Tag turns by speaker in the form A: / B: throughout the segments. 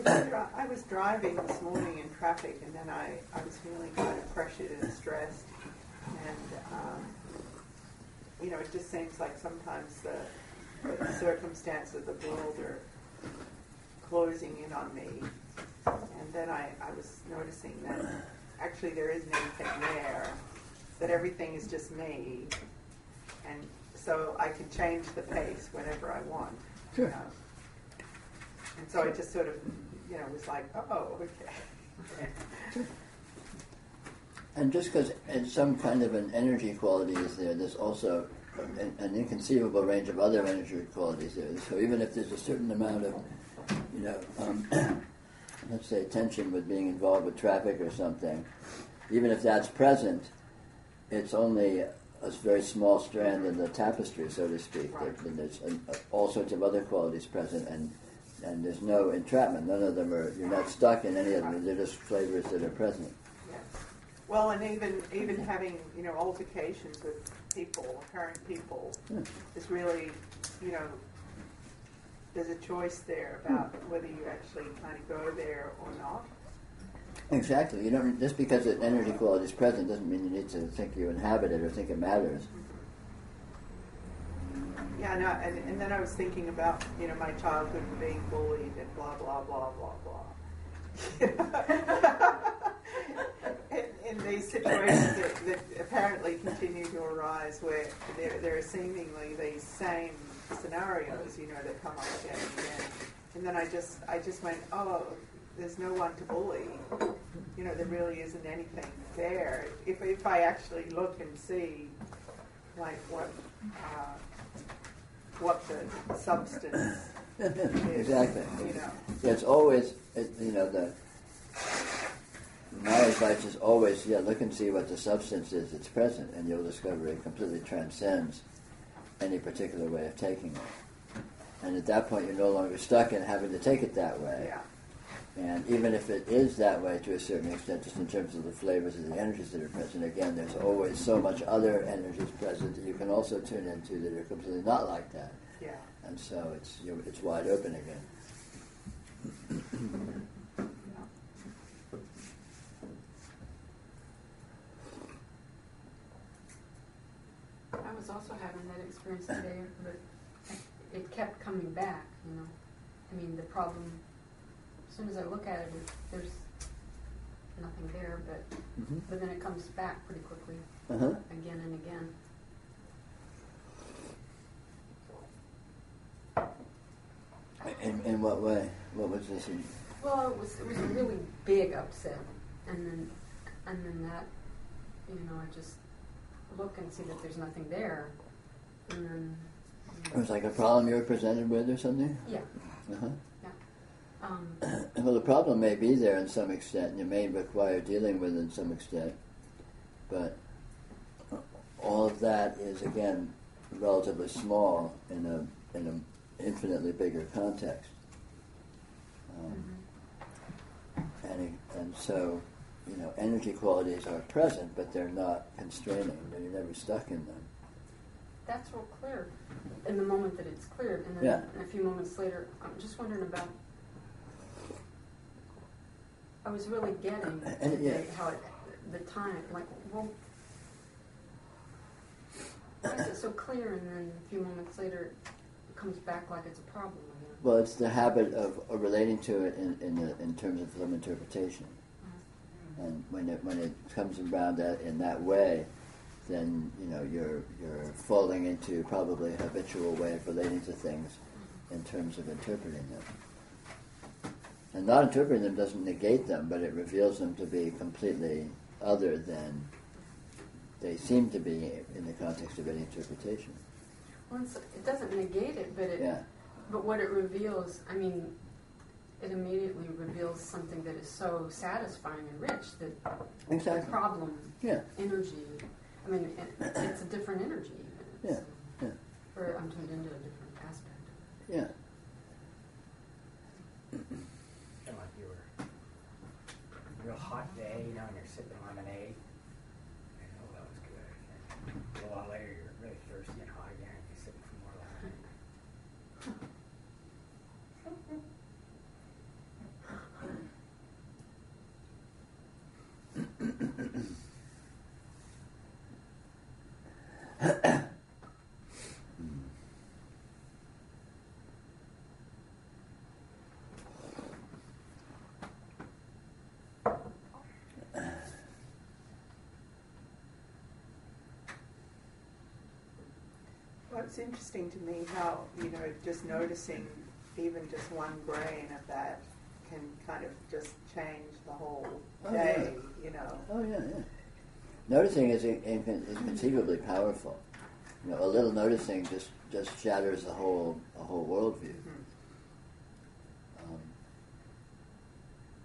A: I was driving this morning in traffic, and then I was feeling kind of pressured and stressed, and it just seems like sometimes the circumstances of the world are closing in on me, and then I was noticing that actually there isn't anything there, that everything is just me, and so I can change the pace whenever I want.
B: Sure.
A: And so I just sort of, was like, oh, okay.
B: And just because some kind of an energy quality is there, there's also an inconceivable range of other energy qualities there. So even if there's a certain amount of, let's say tension with being involved with traffic or something, even if that's present, it's only a very small strand in the tapestry, so to speak.
A: Right.
B: There's all sorts of other qualities present, and there's no entrapment. None of them are. You're not stuck in any of them. They're just flavors that are present.
A: Yes. Well, and even having altercations with people, apparent people, is really there's a choice there about whether you actually kind of go there or not.
B: Exactly. You don't just because an energy quality is present doesn't mean you need to think you inhabit it or think it matters.
A: Yeah, no, and then I was thinking about my childhood and being bullied and blah blah blah blah blah. in these situations that apparently continue to arise, where there are seemingly these same scenarios, that come up again and again, and then I just went, oh, there's no one to bully. There really isn't anything there. If I actually look and see, like what the substance is,
B: Exactly. It's always, my advice is always, look and see what the substance is that's present, and you'll discover it completely transcends any particular way of taking it. And at that point, you're no longer stuck in having to take it that way.
A: Yeah.
B: And even if it is that way to a certain extent, just in terms of the flavors of the energies that are present, again, there's always so much other energies present that you can also tune into that are completely not like that.
A: Yeah.
B: And so it's wide open again.
C: I was also having that experience today, but it kept coming back, I mean, the problem, as soon as I look at it, there's nothing there, but then it comes back pretty quickly, again and again.
B: In what way? What was this?
C: Well, it was a really big upset, and then that, I just look and see that there's nothing there, and then.
B: It was like a problem you were presented with or something?
C: Yeah.
B: Uh-huh.
C: Yeah.
B: Well, the problem may be there in some extent, and you may require dealing with it in some extent, but all of that is, again, relatively small in an infinitely bigger context. And so, energy qualities are present, but they're not constraining. You're never stuck in them.
C: That's real clear in the moment that it's cleared, and then a few moments later, I'm just wondering about. I was really getting how the time, like, well, why is it so clear, and then a few moments later, it comes back like it's a problem again?
B: Well, it's the habit of relating to it in terms of some interpretation, and when it comes around in that way, then you're falling into probably a habitual way of relating to things in terms of interpreting them. And not interpreting them doesn't negate them, but it reveals them to be completely other than they seem to be in the context of any interpretation.
C: Well, it doesn't negate it, but what it reveals, I mean, it immediately reveals something that is so satisfying and rich that the problem, energy, I mean, it's a different energy. Or I'm turned into a different aspect.
B: Yeah.
D: And like you were a real hot day, and you're sipping lemonade. And that was good. And a while later, you're really thirsty and hot again, and you're sipping some more lemonade.
A: it's interesting to me how, just noticing even just one grain of that can kind of just change the whole day,
B: Oh, yeah. Noticing is inconceivably powerful. A little noticing just shatters a whole worldview.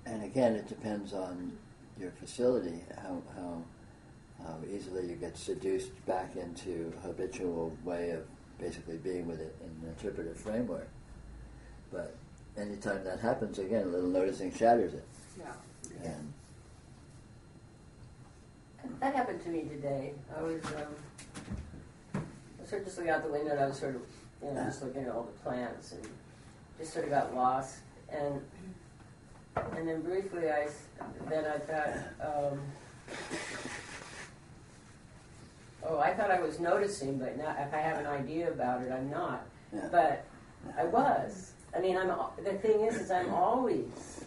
B: And again, it depends on your facility, how easily you get seduced back into a habitual way of basically being with it in an interpretive framework. But anytime that happens, again, a little noticing shatters it.
A: Yeah.
B: And
E: that happened to me today. I was sort of just looking out the window, and I was sort of, just looking at all the plants, and just sort of got lost. And then briefly, I thought, I thought I was noticing, but not, if I have an idea about it, I'm not.
B: Yeah.
E: But I was. I mean, the thing is I'm always.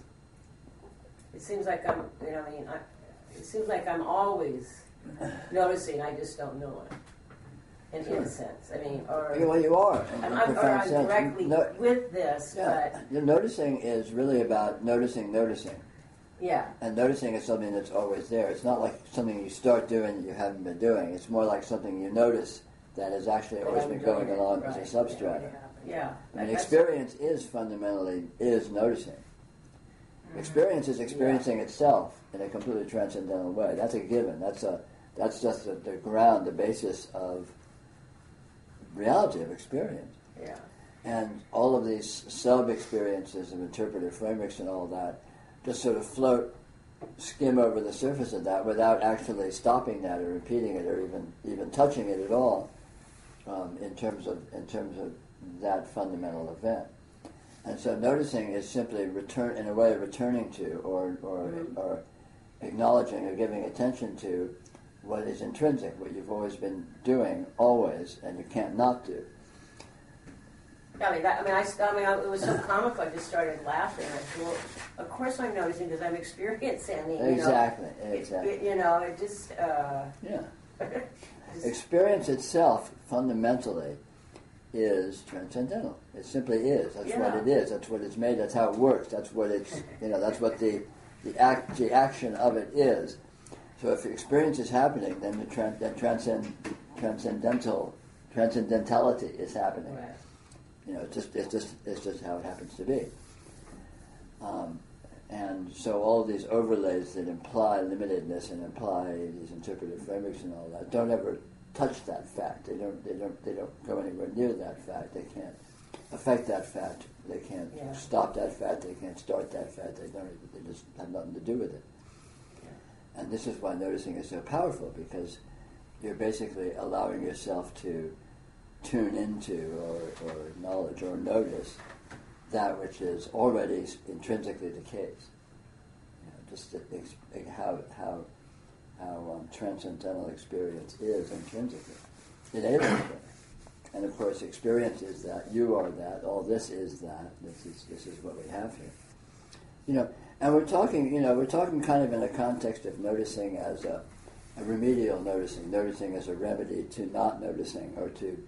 E: It seems like it seems like I'm always noticing. I just don't know it. In a sense, I mean,
B: well, you are.
E: I'm directly with this, but
B: your noticing is really about noticing.
E: Yeah.
B: And noticing is something that's always there. It's not like something you start doing that you haven't been doing. It's more like something you notice that has actually always been going along as a substrate.
E: Yeah.
B: I mean, experience is fundamentally noticing. Experience is experiencing itself in a completely transcendental way. That's a given. That's just the ground, the basis of reality, of experience.
E: Yeah.
B: And all of these sub-experiences of interpretive frameworks and all that just sort of skim over the surface of that without actually stopping that or repeating it or even touching it at all in terms of that fundamental event. And so noticing is simply returning to or acknowledging or giving attention to what is intrinsic, what you've always been doing, always, and you can't not do.
E: It was so comical. I just started laughing. I said, well, of course I'm noticing because I'm experiencing.
B: Exactly.
E: It just.
B: Yeah. Experience itself fundamentally is transcendental. It simply is. That's what it is. That's what it's made. That's how it works. That's what it's. That's what the action of it is. So if experience is happening, then transcendentality is happening.
E: Right.
B: It's just how it happens to be. And so all these overlays that imply limitedness and imply these interpretive frameworks and all that don't ever touch that fact. They don't go anywhere near that fact. They can't affect that fact. They can't stop that fact. They can't start that fact. They just have nothing to do with it. Yeah. And this is why noticing is so powerful, because you're basically allowing yourself to tune into or acknowledge or notice that which is already intrinsically the case. Just how transcendental experience is intrinsically, inalienably. And of course, experience is that, you are that, all this is that, this is what we have here. And we're talking kind of in a context of noticing as a remedial noticing as a remedy to not noticing or to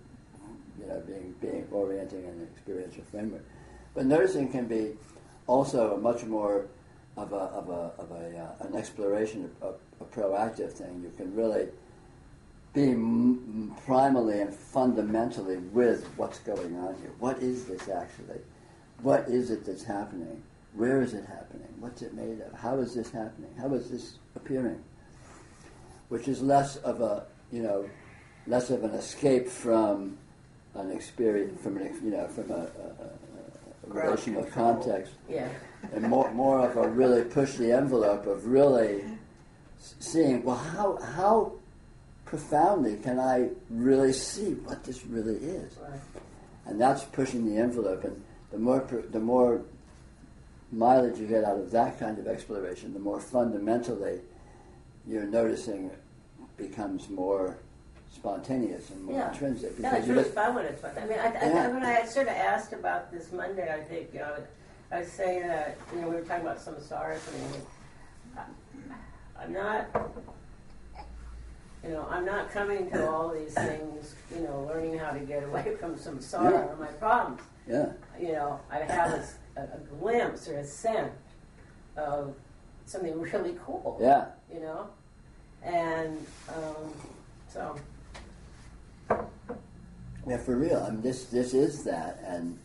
B: being orienting an experiential framework. But noticing can be also a much more of an exploration, a proactive thing. You can really be primally and fundamentally with what's going on here. What is this actually? What is it that's happening? Where is it happening? What's it made of? How is this happening? How is this appearing? Which is less of an escape from an experience, from a relational context, and more of a really push the envelope of really seeing, well, how profoundly can I really see what this really is?
E: Right.
B: And that's pushing the envelope, and the more mileage you get out of that kind of exploration, the more fundamentally your noticing becomes more spontaneous and more intrinsic.
E: It's really fun when it's fun. I mean, when I sort of asked about this Monday, I think, I was saying that, we were talking about samsara. I'm not, I'm not coming to all these things, learning how to get away from some sorrow or my problems.
B: Yeah.
E: I have a glimpse or a sense of something really cool.
B: Yeah.
E: And so.
B: Yeah, for real. I mean, this is that, and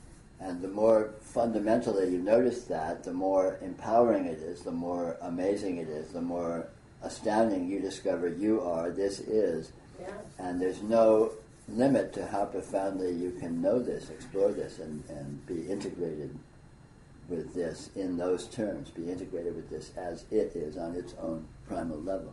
B: the more fundamentally you notice that, the more empowering it is, the more amazing it is, the more astounding you discover you are. This is, and there's no limit to how profoundly you can know this, explore this, and be integrated with this in those terms. Be integrated with this as it is on its own primal level.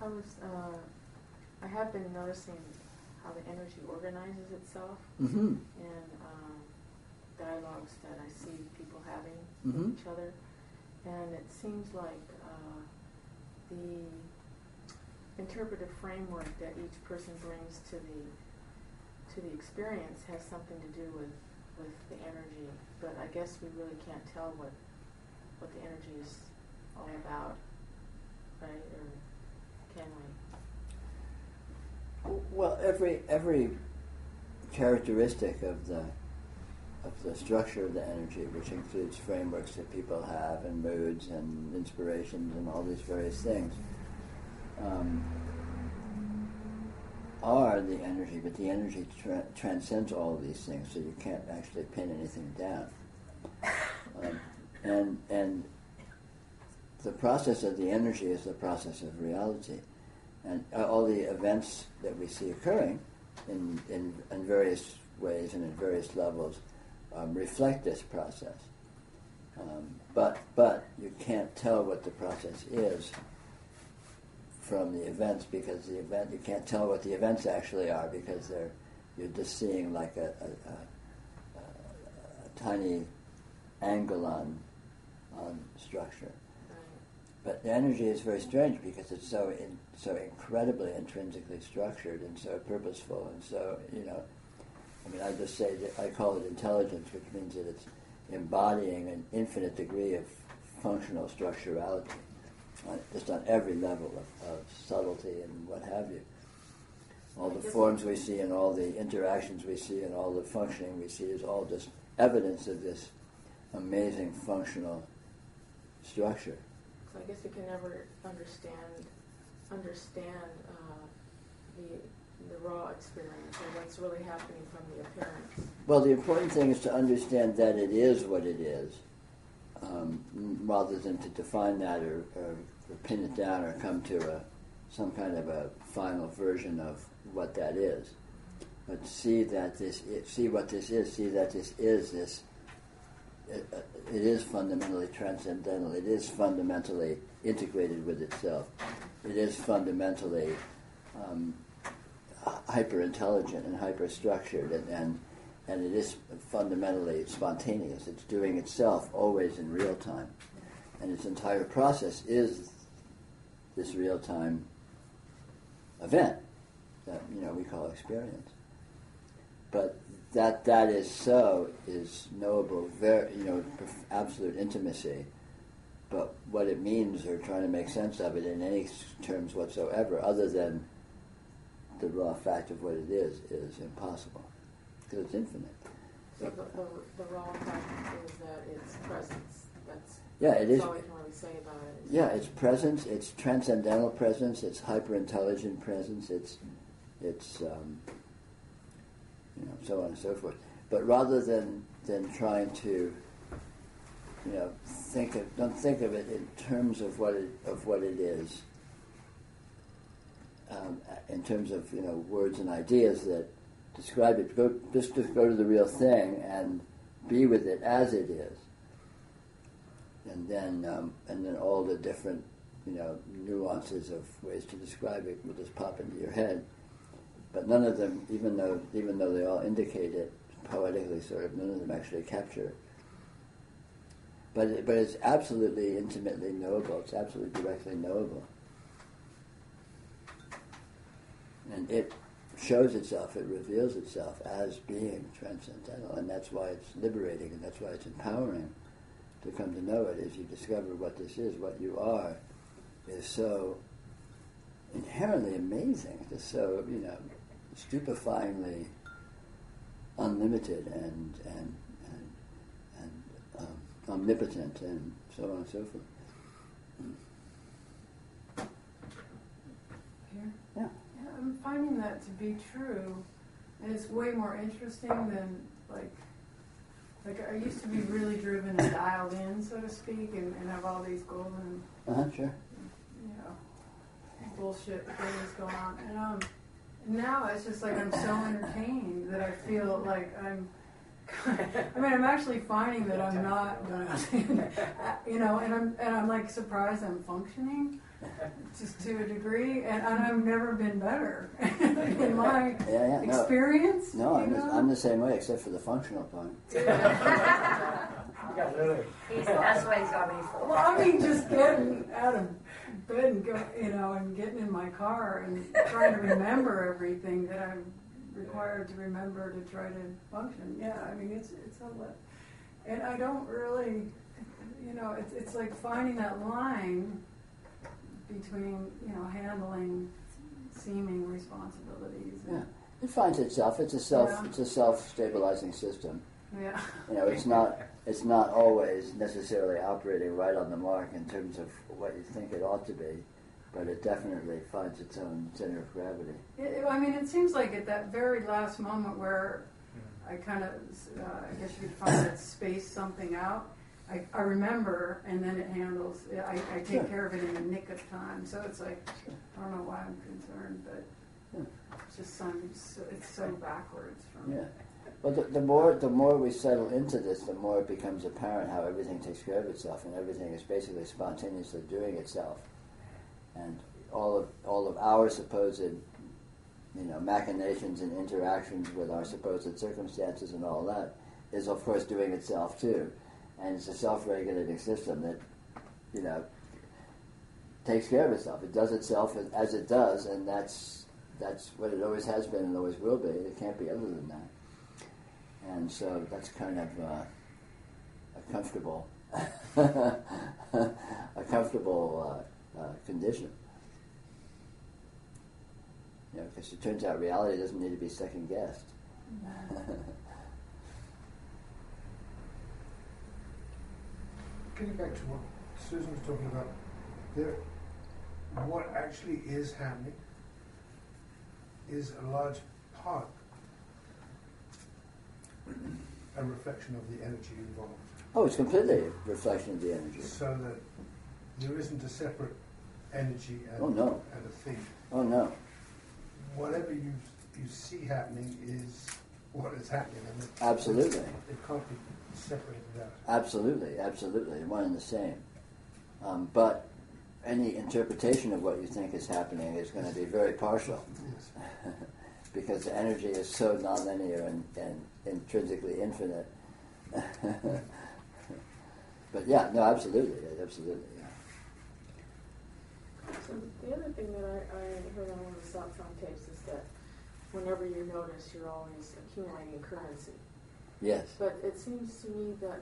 F: I have been noticing how the energy organizes itself
B: Mm-hmm.
F: in dialogues that I see people having
B: Mm-hmm.
F: with each other. And it seems like the interpretive framework that each person brings to the experience has something to do with the energy. But I guess we really can't tell what the energy is all about, right? Or can we?
B: Well, every characteristic of the structure of the energy, which includes frameworks that people have and moods and inspirations and all these various things, are the energy, but the energy transcends all of these things, so you can't actually pin anything down. And the process of the energy is the process of reality. And all the events that we see occurring in various ways and in various levels reflect this process. But you can't tell what the process is from the events, because you can't tell what the events actually are, because you're just seeing like a tiny angle on structure. But the energy is very strange because it's so incredibly intrinsically structured and so purposeful, and so, I just say that I call it intelligence, which means that it's embodying an infinite degree of functional structurality, just on every level of subtlety and what have you. All the forms we see and all the interactions we see and all the functioning we see is all just evidence of this amazing functional structure.
F: So I guess we can never understand the raw experience or what's really happening from the appearance.
B: Well, the important thing is to understand that it is what it is, rather than to define that or pin it down or come to some kind of a final version of what that is. But see what this is. See that this is this. It is fundamentally transcendental. It is fundamentally integrated with itself. It is fundamentally hyper-intelligent and hyper-structured, and it is fundamentally spontaneous. It's doing itself always in real time. And its entire process is this real-time event that we call experience. But that is knowable, very absolute intimacy. But what it means, or trying to make sense of it in any terms whatsoever, other than the raw fact of what it is impossible, because it's infinite.
F: So the raw fact is that it's presence. That's
B: it is.
F: all we can really say about it.
B: Yeah, it's presence. It's transcendental presence. It's hyper-intelligent presence. It's so on and so forth. But rather than trying to don't think of it in terms of what it is, in terms of words and ideas that describe it. Just go to the real thing and be with it as it is, and then all the different nuances of ways to describe it will just pop into your head. But none of them, even though they all indicate it poetically, sort of, none of them actually capture it. But it's absolutely intimately knowable. It's absolutely directly knowable, and it shows itself. It reveals itself as being transcendental, and that's why it's liberating, and that's why it's empowering to come to know it. As you discover what this is, what you are, is so inherently amazing. Just so stupefyingly unlimited and omnipotent, and so on and so forth.
G: Here?
B: Yeah.
G: I'm finding that to be true, and it's way more interesting than like I used to be really driven and dialed in, so to speak, and have all these golden,
B: Sure.
G: bullshit things going on, and now it's just like I'm so entertained that I feel like I'm I mean, I'm actually finding that I'm not, you know, and I'm like surprised I'm functioning, just to a degree, and I've never been better in my experience.
B: No, I'm the same way, except for the functional part.
H: That's why he's got me for.
G: Well, I mean, just getting out of bed and go, you know, and getting in my car and trying to remember everything that I'm required to remember to try to function. Yeah, I mean, it's a lot, and I don't really, you know, it's like finding that line between, you know, handling seeming responsibilities.
B: Yeah, it finds itself. It's a self-stabilizing system.
G: Yeah.
B: You know, it's not always necessarily operating right on the mark in terms of what you think it ought to be, but it definitely finds its own center of gravity.
G: I mean, it seems like at that very last moment where I kind of, I guess you could find that space something out, I remember, and then it handles, I take care of it in the nick of time. So it's like, I don't know why I'm concerned, but it's just it's so backwards from
B: Yeah. Well, the more we settle into this, the more it becomes apparent how everything takes care of itself, and everything is basically spontaneously doing itself. And all of our supposed, you know, machinations and interactions with our supposed circumstances and all that is, of course, doing itself too. And it's a self-regulating system that, you know, takes care of itself. It does itself as it does, and that's what it always has been and always will be. It can't be other than that. And so that's kind of a comfortable, condition. You know, because it turns out reality doesn't need to be second guessed.
I: Getting back to what Susan was talking about, what actually is happening is a large part a reflection of the energy involved.
B: Oh, it's completely a reflection of the energy.
I: So that there isn't a separate energy and,
B: and
I: a thing.
B: Oh, no.
I: Whatever you see happening is what is happening. And
B: Absolutely.
I: It can't be separated out.
B: Absolutely, one and the same. But any interpretation of what you think is happening is going to be very partial.
I: Yes.
B: Because the energy is so nonlinear and intrinsically infinite. But yeah, no, absolutely, yeah.
F: So the other thing that I heard on one of the South Sound tapes is that whenever you notice, you're always accumulating currency.
B: Yes.
F: But it seems to me that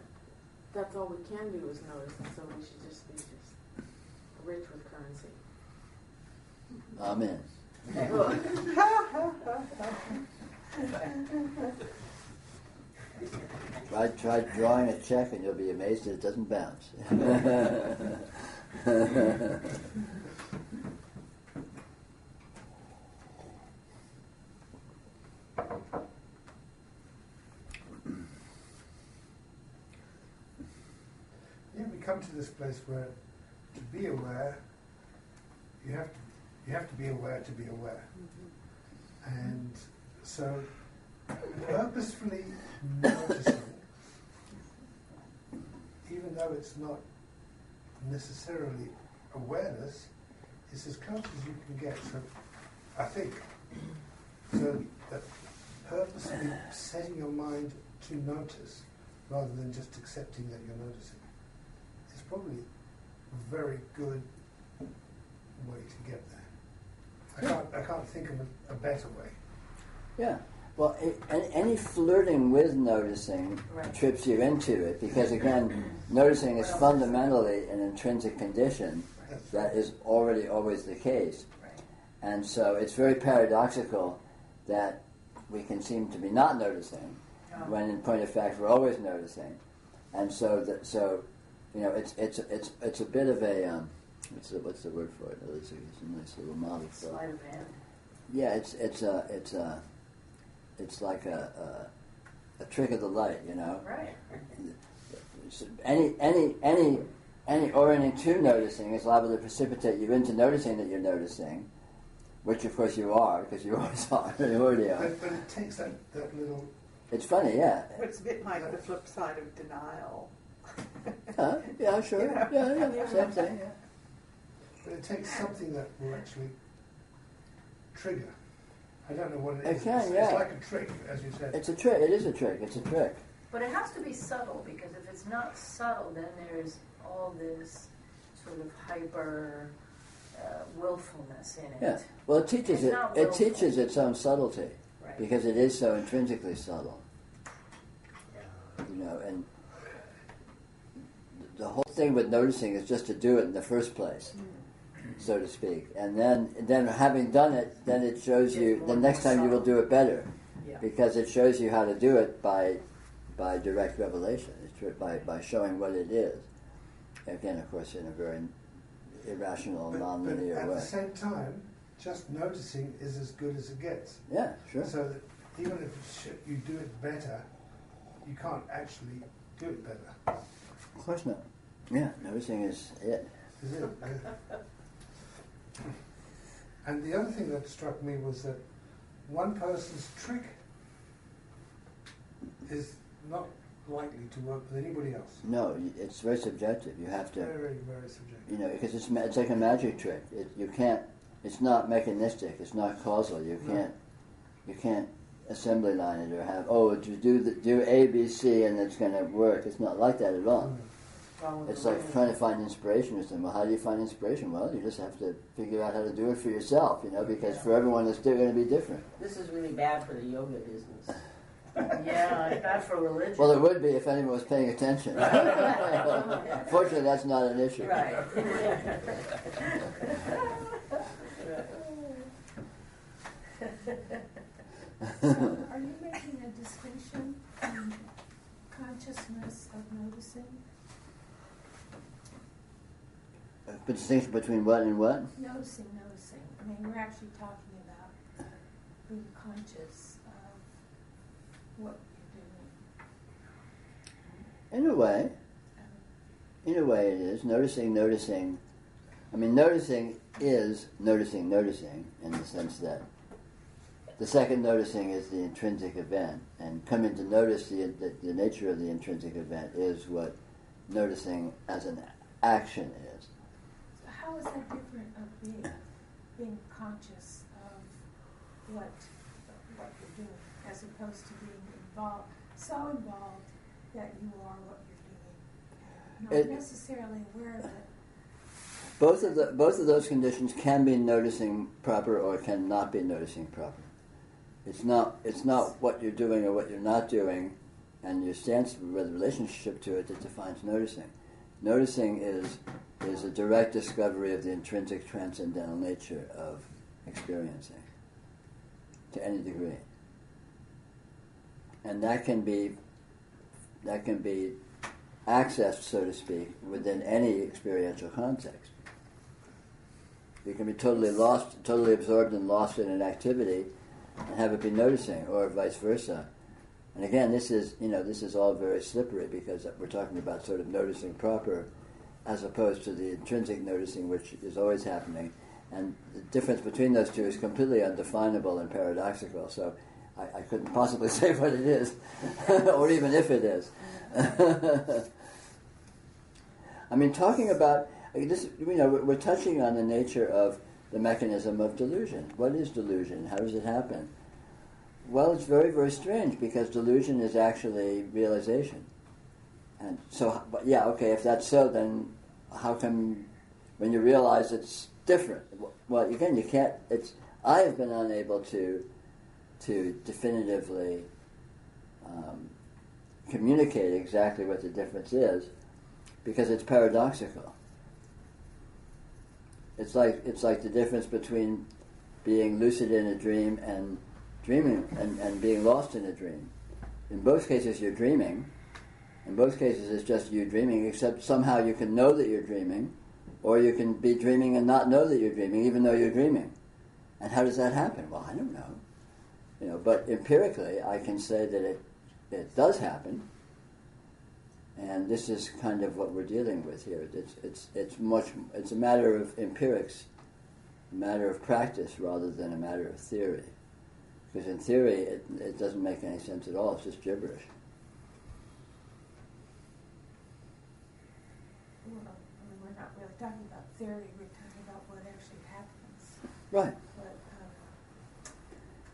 F: that's all we can do is notice, and so we should just be rich with currency.
B: Amen. Try drawing a check and you'll be amazed that it doesn't bounce.
I: Yeah, we come to this place where to be aware, you have to be aware to be aware. Mm-hmm. And so purposefully noticing, even though it's not necessarily awareness, is as close as you can get. So I think so that purposely setting your mind to notice rather than just accepting that you're noticing is probably a very good way to get there. I can't think of a better way.
B: Yeah. Well, any flirting with noticing trips you into it, because again, noticing is fundamentally an intrinsic condition that is already always the case. And so it's very paradoxical that we can seem to be not noticing, when in point of fact we're always noticing. And so you know, it's a bit of a what's the word for it? It's a nice little model for it.
E: Sleight of hand.
B: Yeah, it's like a trick of the light, you know.
E: Right.
B: Any orienting to noticing is liable to precipitate you into noticing that you're noticing, which of course you are, because you always are, you already are.
I: But it takes that little
B: It's funny, yeah.
A: But it's a bit like the flip side of denial.
B: Yeah, sure. Yeah, same thing. Yeah.
I: But it takes something that will actually trigger. I don't know what it is.
B: It can,
I: it's like a trick, as you said.
B: It's a trick. It is a trick. It's a trick.
H: But it has to be subtle, because if it's not subtle, then there's all this sort of hyper willfulness in it.
B: Yeah. Well, it teaches
H: It's
B: it.
H: not
B: It
H: willful.
B: teaches its own subtlety
H: Right.
B: because it is so intrinsically subtle.
D: Yeah.
B: You know, and the whole thing with noticing is just to do it in the first place, so to speak. And then having done it, then it shows you. The next time you will do it better, because it shows you how to do it by direct revelation. It's by showing what it is. Again, of course, in a very irrational, non-linear
I: but at
B: way.
I: the same time, just noticing is as good as it gets.
B: Yeah, sure.
I: So that even if you do it better, you can't actually do it better.
B: Of course not. Yeah, noticing is it.
I: Is it? And the other thing that struck me was that one person's trick is not likely to work with anybody else.
B: No, it's very subjective. You have to,
I: Very, very subjective.
B: you know, because it's like a magic trick. You can't. It's not mechanistic. It's not causal. You can't assembly line it or have do A, B, C and it's going to work. It's not like that at all. It's like trying to find inspiration or something. Well, how do you find inspiration? Well, you just have to figure out how to do it for yourself, you know, because for everyone it's going to be different.
E: This is really bad for the yoga business.
H: Yeah, it's bad for religion.
B: Well, it would be if anyone was paying attention. Fortunately, that's not an issue.
H: Right.
J: So, are you making a distinction in consciousness of noticing?
B: The distinction between what and what?
J: Noticing. I mean, we're actually talking about being conscious of what you're doing.
B: In a way. In a way it is. Noticing. I mean, noticing is noticing in the sense that the second noticing is the intrinsic event, and coming to notice the nature of the intrinsic event is what noticing as an action is.
J: So how is that different of being conscious of what you're doing, as opposed to being so involved that you are what you're doing, not necessarily aware of it?
B: Both of those conditions can be noticing proper or cannot be noticing proper. It's not what you're doing or what you're not doing, and your stance with relationship to it that defines noticing. Noticing is a direct discovery of the intrinsic transcendental nature of experiencing, to any degree, and that can be accessed, so to speak, within any experiential context. You can be totally lost, totally absorbed and lost in an activity, and have it be noticing, or vice versa. And again, this is all very slippery because we're talking about sort of noticing proper, as opposed to the intrinsic noticing, which is always happening. And the difference between those two is completely undefinable and paradoxical. So I couldn't possibly say what it is, or even if it is. I mean, talking about this, we're touching on the nature of the mechanism of delusion. What is delusion? How does it happen? Well, it's very, very strange because delusion is actually realization. And so, yeah, okay, if that's so, then how come when you realize it's different? Well, again, you can't, I have been unable to definitively communicate exactly what the difference is because it's paradoxical. It's like the difference between being lucid in a dream and dreaming and being lost in a dream. In both cases you're dreaming. In both cases it's just you dreaming, except somehow you can know that you're dreaming, or you can be dreaming and not know that you're dreaming even though you're dreaming. And how does that happen? Well, I don't know. But empirically I can say that it does happen. And this is kind of what we're dealing with here. It's a matter of empirics, a matter of practice rather than a matter of theory. Because in theory, it doesn't make any sense at all. It's just gibberish.
J: Well, I mean, we're not really talking about theory. We're talking about what actually happens.
B: Right.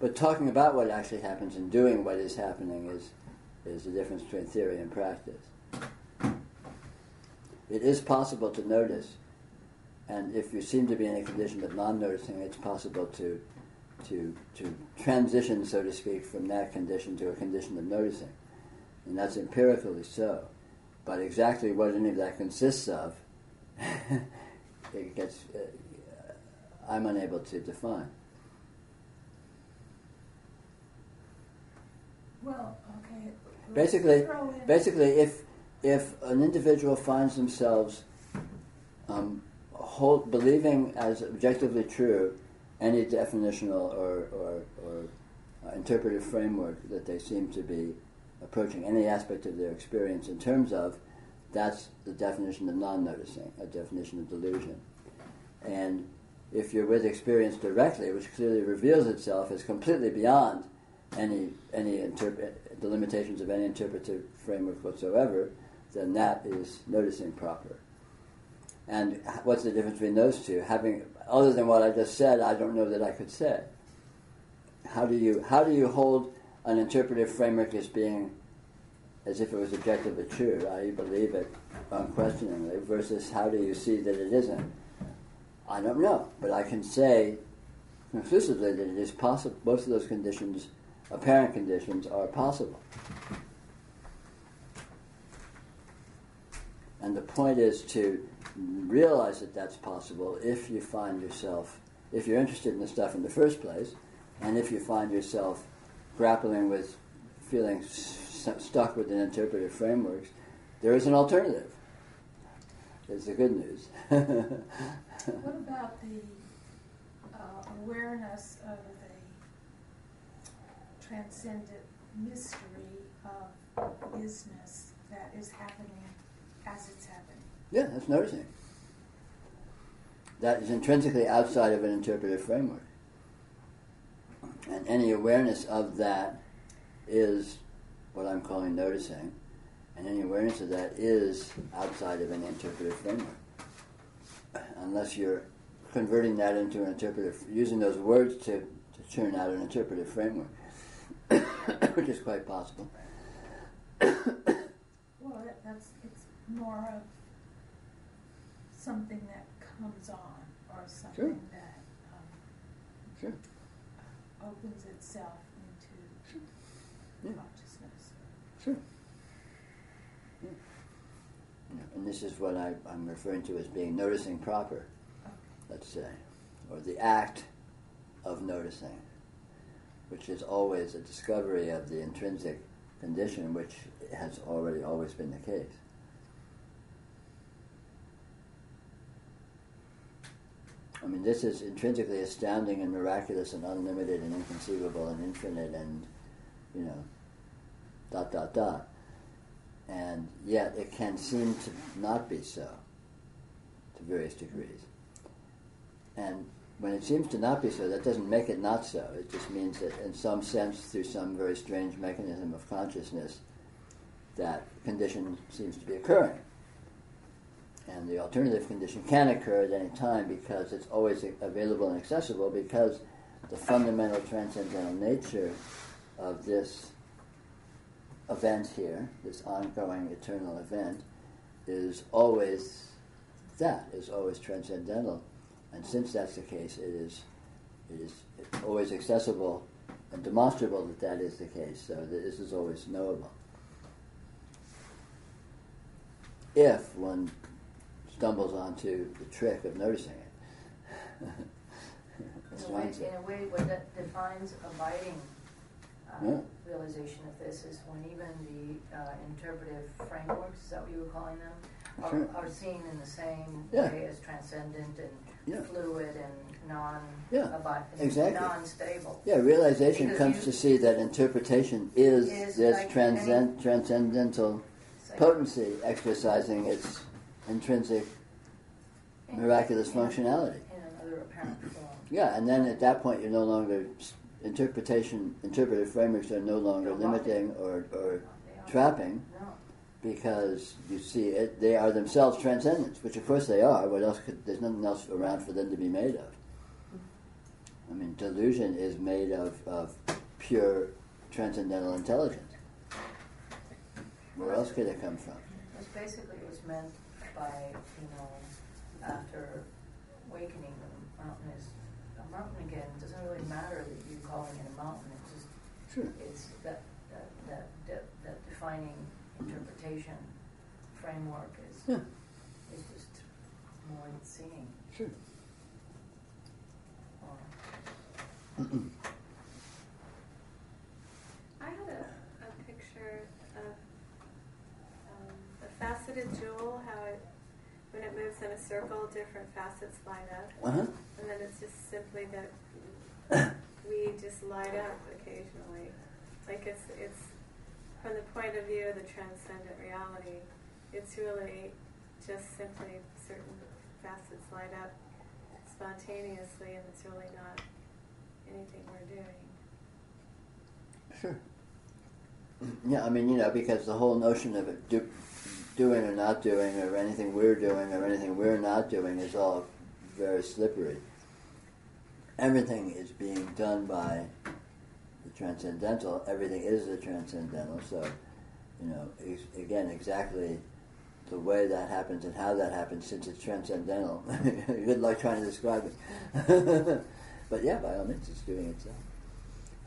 B: But talking about what actually happens and doing what is happening is the difference between theory and practice. It is possible to notice, and if you seem to be in a condition of non-noticing, it's possible to transition, so to speak, from that condition to a condition of noticing. And that's empirically so. But exactly what any of that consists of, I'm unable to define.
J: Well, okay.
B: Basically, if an individual finds themselves believing as objectively true any definitional or interpretive framework that they seem to be approaching any aspect of their experience in terms of, that's the definition of non-noticing, a definition of delusion. And if you're with experience directly, which clearly reveals itself as completely beyond the limitations of any interpretive framework whatsoever, then that is noticing proper. And what's the difference between those two? Other than what I just said, I don't know that I could say. How do you hold an interpretive framework as being as if it was objectively true? You believe it unquestioningly, versus how do you see that it isn't? I don't know, but I can say conclusively that it is possible. Both of those conditions, apparent conditions, are possible. And the point is to realize that that's possible if you find yourself, if you're interested in the stuff in the first place, and if you find yourself grappling with feeling stuck with an interpretive frameworks, there is an alternative. It's the good news.
J: What about the awareness of a transcendent mystery of isness that is happening as it's happening?
B: Yeah, that's noticing. That is intrinsically outside of an interpretive framework. And any awareness of that is what I'm calling noticing. And any awareness of that is outside of an interpretive framework. Unless you're converting that into an interpretive, using those words to churn out an interpretive framework, which is quite possible.
J: Well, it's more of something that comes on, or something
B: Sure.
J: that
B: Sure.
J: opens itself into
B: Yeah.
J: consciousness.
B: Sure. Yeah. Yeah. And this is what I'm referring to as being noticing proper, let's say, or the act of noticing, which is always a discovery of the intrinsic condition, which has already always been the case. I mean, this is intrinsically astounding and miraculous and unlimited and inconceivable and infinite and, And yet it can seem to not be so, to various degrees. And when it seems to not be so, that doesn't make it not so. It just means that in some sense, through some very strange mechanism of consciousness, that condition seems to be occurring. And the alternative condition can occur at any time because it's always available and accessible, because the fundamental transcendental nature of this event here, this ongoing eternal event, is always transcendental. And since that's the case, it is always accessible and demonstrable that is the case. So this is always knowable. If one stumbles onto the trick of noticing it.
H: In a way, what that defines abiding realization of this is when even the interpretive frameworks, is that what you were calling them, are seen in the same way as transcendent and fluid and non-stable.
B: Yeah, realization comes to see that interpretation is this like transcendental potency exercising its intrinsic miraculous functionality.
H: In another apparent form.
B: Yeah, and then at that point you're no longer interpretive frameworks are no longer limiting or trapping, because you see they are themselves transcendence, which of course they are. What else there's nothing else around for them to be made of. I mean, delusion is made of pure transcendental intelligence. Where else could it come from?
H: It was meant by, after awakening, the mountain is a mountain again. It doesn't really matter that you're calling it a mountain. It's just, it's that defining interpretation framework is just more than seeing.
B: Sure.
K: I had a picture of a faceted jewel, how when it moves in a circle, different facets light up. And then it's just simply that we just light up occasionally. Like it's from the point of view of the transcendent reality, it's really just simply certain facets light up spontaneously, and it's really not anything we're doing.
B: Sure. Yeah, I mean, because the whole notion of it doing or not doing, or anything we're doing or anything we're not doing, is all very slippery. Everything is being done by the transcendental. Everything is the transcendental. So, again, exactly the way that happens and how that happens, since it's transcendental. Good luck trying to describe it. But yeah, by all means, it's doing itself.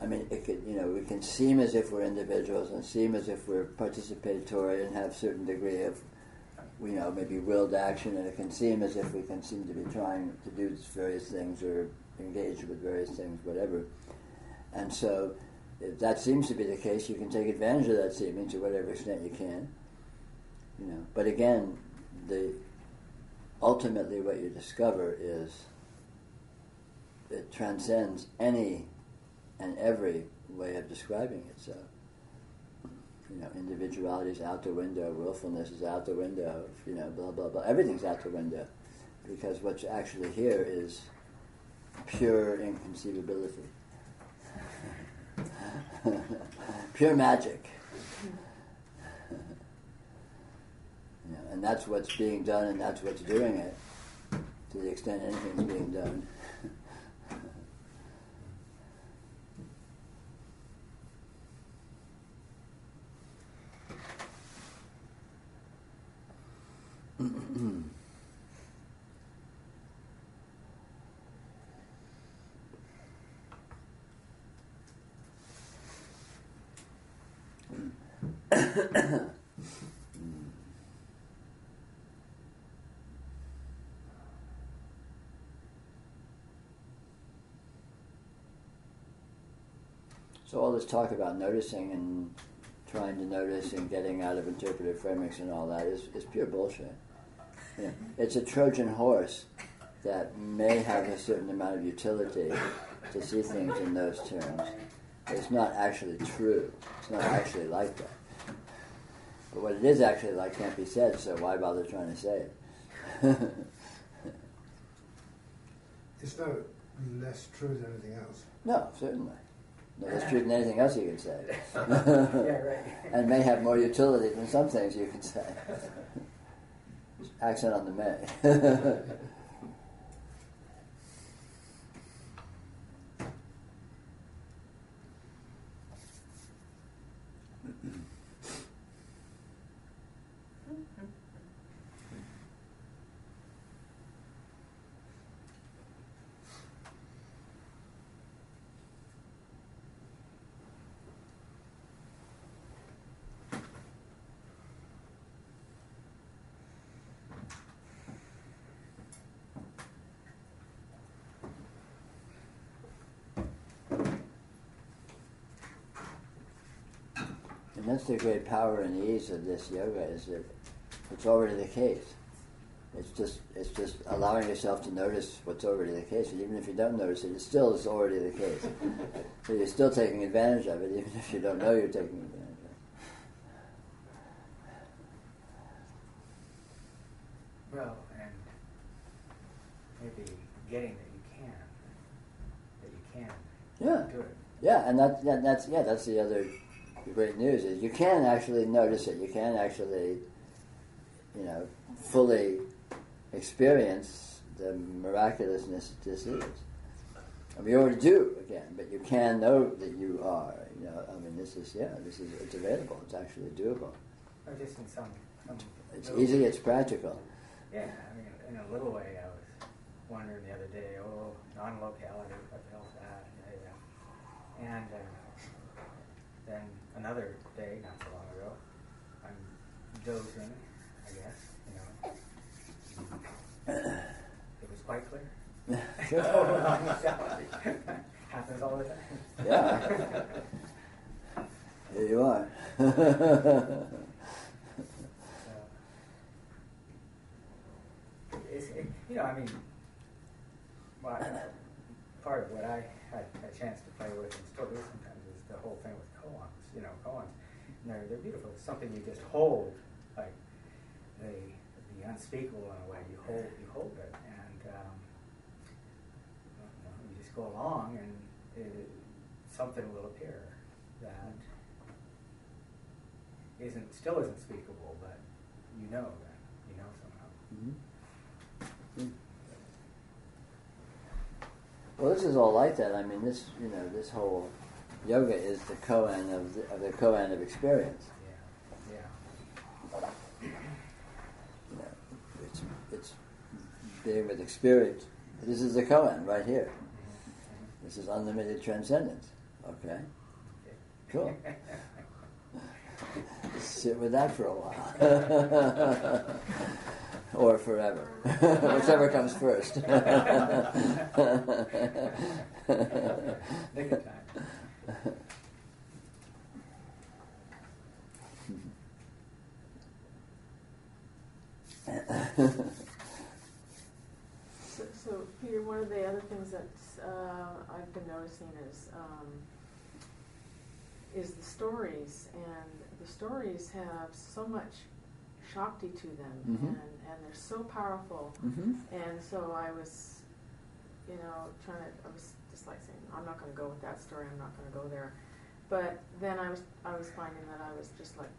B: I mean, it could, we can seem as if we're individuals and seem as if we're participatory and have a certain degree of, maybe willed action, and it can seem as if we can seem to be trying to do various things or engage with various things, whatever. And so, if that seems to be the case, you can take advantage of that seeming to whatever extent you can. But again, ultimately what you discover is it transcends any and every way of describing it. So, individuality is out the window, willfulness is out the window, blah, blah, blah. Everything's out the window, because what's actually here is pure inconceivability. Pure magic. And that's what's being done, and that's what's doing it, to the extent anything's being done. So all this talk about noticing and trying to notice and getting out of interpretive frameworks and all that is pure bullshit. It's a Trojan horse that may have a certain amount of utility to see things in those terms. But it's not actually true. It's not actually like that. But what it is actually like can't be said, so why bother trying to say it?
I: It's no less true than anything else.
B: No, certainly. No less true than anything else you can say.
D: Yeah, right.
B: And may have more utility than some things you can say. Accent on the may. And that's the great power and ease of this yoga, is that it's already the case. It's just allowing yourself to notice what's already the case. And even if you don't notice it, it still is already the case. So you're still taking advantage of it, even if you don't know you're taking advantage of it.
D: Well, and maybe getting that you can
B: Yeah.
D: do it.
B: Yeah, and that's the other great news is you can actually notice it. You can actually, fully experience the miraculousness this is. I mean, you already do again, but you can know that you are. I mean, it's available. It's actually doable.
D: Or just in some
B: it's easy. It's practical.
D: Yeah, I mean, in a little way, I was wondering the other day. Non-locality. What the hell's that? Yeah. And then another day, not so long ago, I'm dozing. I guess it was quite clear. Total non-locality. Happens all the time.
B: Yeah. Here you are.
D: I mean, part of what I had a chance to play with and still do sometimes is the whole thing with koans. Koans, and they're beautiful. It's something you just hold, like the unspeakable in a way. You hold it, and you just go along, and something will appear that still isn't speakable, but somehow.
B: Mm-hmm. Well, this is all like that. I mean, this whole yoga is the koan of the koan of experience.
D: Yeah.
B: It's being with experience. This is the koan right here. This is unlimited transcendence. Okay. Cool. Sit with that for a while. Or forever. Whichever comes first.
D: Take your time.
F: So, Peter, one of the other things that I've been noticing is the stories, and the stories have so much Shakti to them,
B: mm-hmm.
F: and they're so powerful.
B: Mm-hmm.
F: And so I was, I was just like saying, I'm not going to go with that story. I'm not going to go there. But then I was finding that I was just like,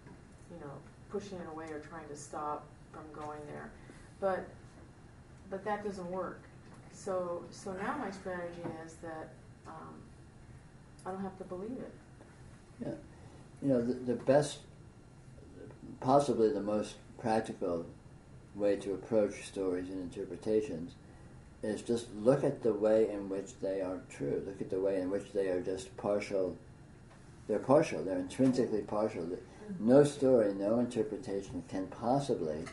F: pushing it away or trying to stop from going there. But that doesn't work. So now my strategy is that I don't have to believe it.
B: Yeah. The best, possibly the most practical way to approach stories and interpretations is just look at the way in which they are true. Look at the way in which they are just partial. They're partial. They're intrinsically partial. No story, no interpretation can possibly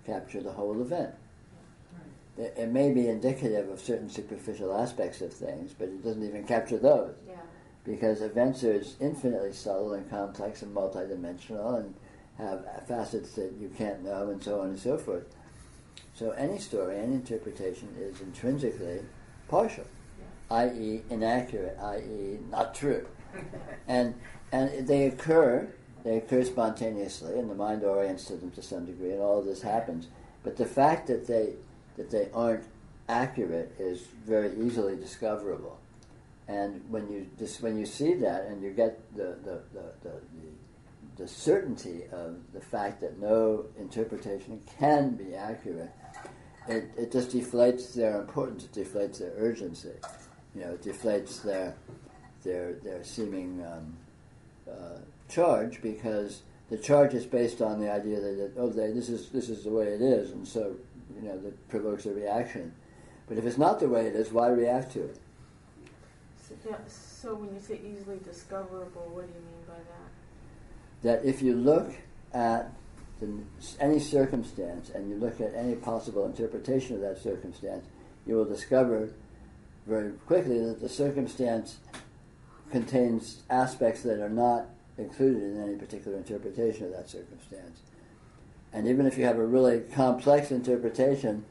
B: capture the whole event. It may be indicative of certain superficial aspects of things, but it doesn't even capture those.
F: Yeah.
B: Because events are infinitely subtle and complex and multidimensional and have facets that you can't know and so on and so forth. So any story, any interpretation is intrinsically partial, i.e. inaccurate, i.e. not true. And they occur spontaneously, and the mind orients to them to some degree, and all of this happens. But the fact that they aren't accurate is very easily discoverable. And when you see that, and you get the certainty of the fact that no interpretation can be accurate, it just deflates their importance. It deflates their urgency. It deflates their seeming charge, because the charge is based on the idea that this is the way it is, and so that provokes a reaction. But if it's not the way it is, why react to it?
F: So when you say easily discoverable, what do you mean by that?
B: That if you look at any circumstance and you look at any possible interpretation of that circumstance, you will discover very quickly that the circumstance contains aspects that are not included in any particular interpretation of that circumstance. And even if you have a really complex interpretation,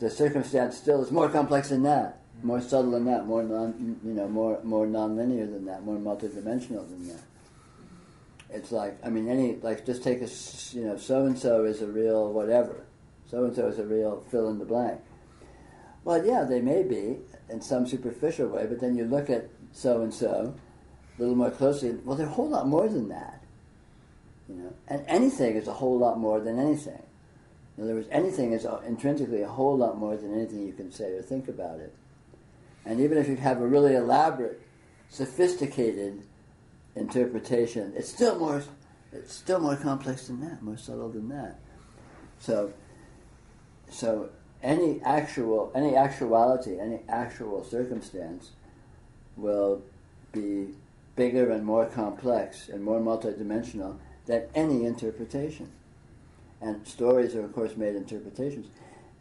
B: the circumstance still is more complex than that, more subtle than that, more non-linear than that, more multidimensional than that. It's like, just take so-and-so is a real whatever. So-and-so is a real fill in the blank. Well, yeah, they may be in some superficial way, but then you look at so-and-so, little more closely, well, they're a whole lot more than that. And anything is a whole lot more than anything. In other words, anything is intrinsically a whole lot more than anything you can say or think about it. And even if you have a really elaborate, sophisticated interpretation, it's still more complex than that, more subtle than that. So any actuality, any actual circumstance will be bigger and more complex and more multidimensional than any interpretation. And stories are, of course, made interpretations.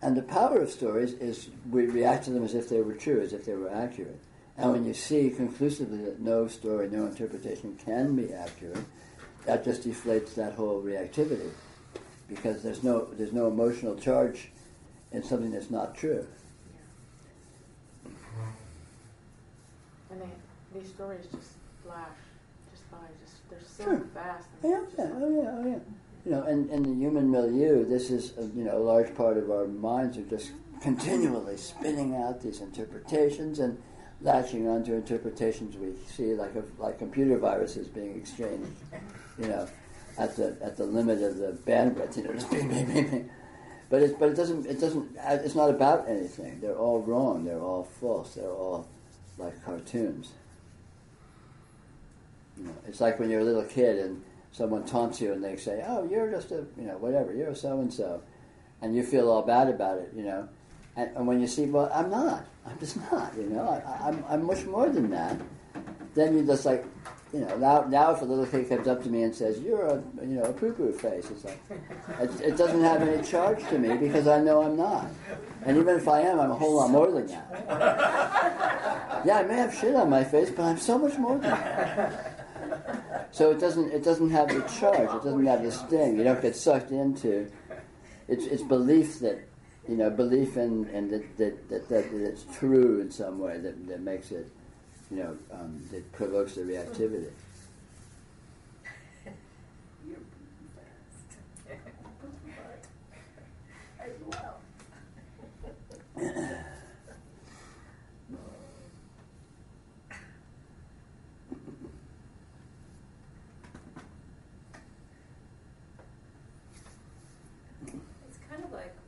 B: And the power of stories is we react to them as if they were true, as if they were accurate. And when you see conclusively that no story, no interpretation can be accurate, that just deflates that whole reactivity, because there's no emotional charge in something that's not true.
F: And these stories just flash, just by, they're so
B: Sure.
F: fast.
B: Oh yeah. And in the human milieu, this is a large part of our minds are just continually spinning out these interpretations and latching onto interpretations we see like computer viruses being exchanged, at the limit of the bandwidth, just bing, bing, bing, bing. But it's not about anything. They're all wrong. They're all false. They're all like cartoons. It's like when you're a little kid and someone taunts you and they say, "Oh, you're just a whatever. You're a so and so," and you feel all bad about it, And when you see, well, I'm not. I'm just not. I'm much more than that. Then you just like, Now if a little kid comes up to me and says, "You're a poo-poo face," it's like it doesn't have any charge to me because I know I'm not. And even if I am, I'm a whole lot more than that. Yeah, I may have shit on my face, but I'm so much more than that. So it doesn't have the charge. It doesn't have the sting. You don't get sucked into. It's belief that. Belief in that it's true in some way that makes it, that provokes the reactivity.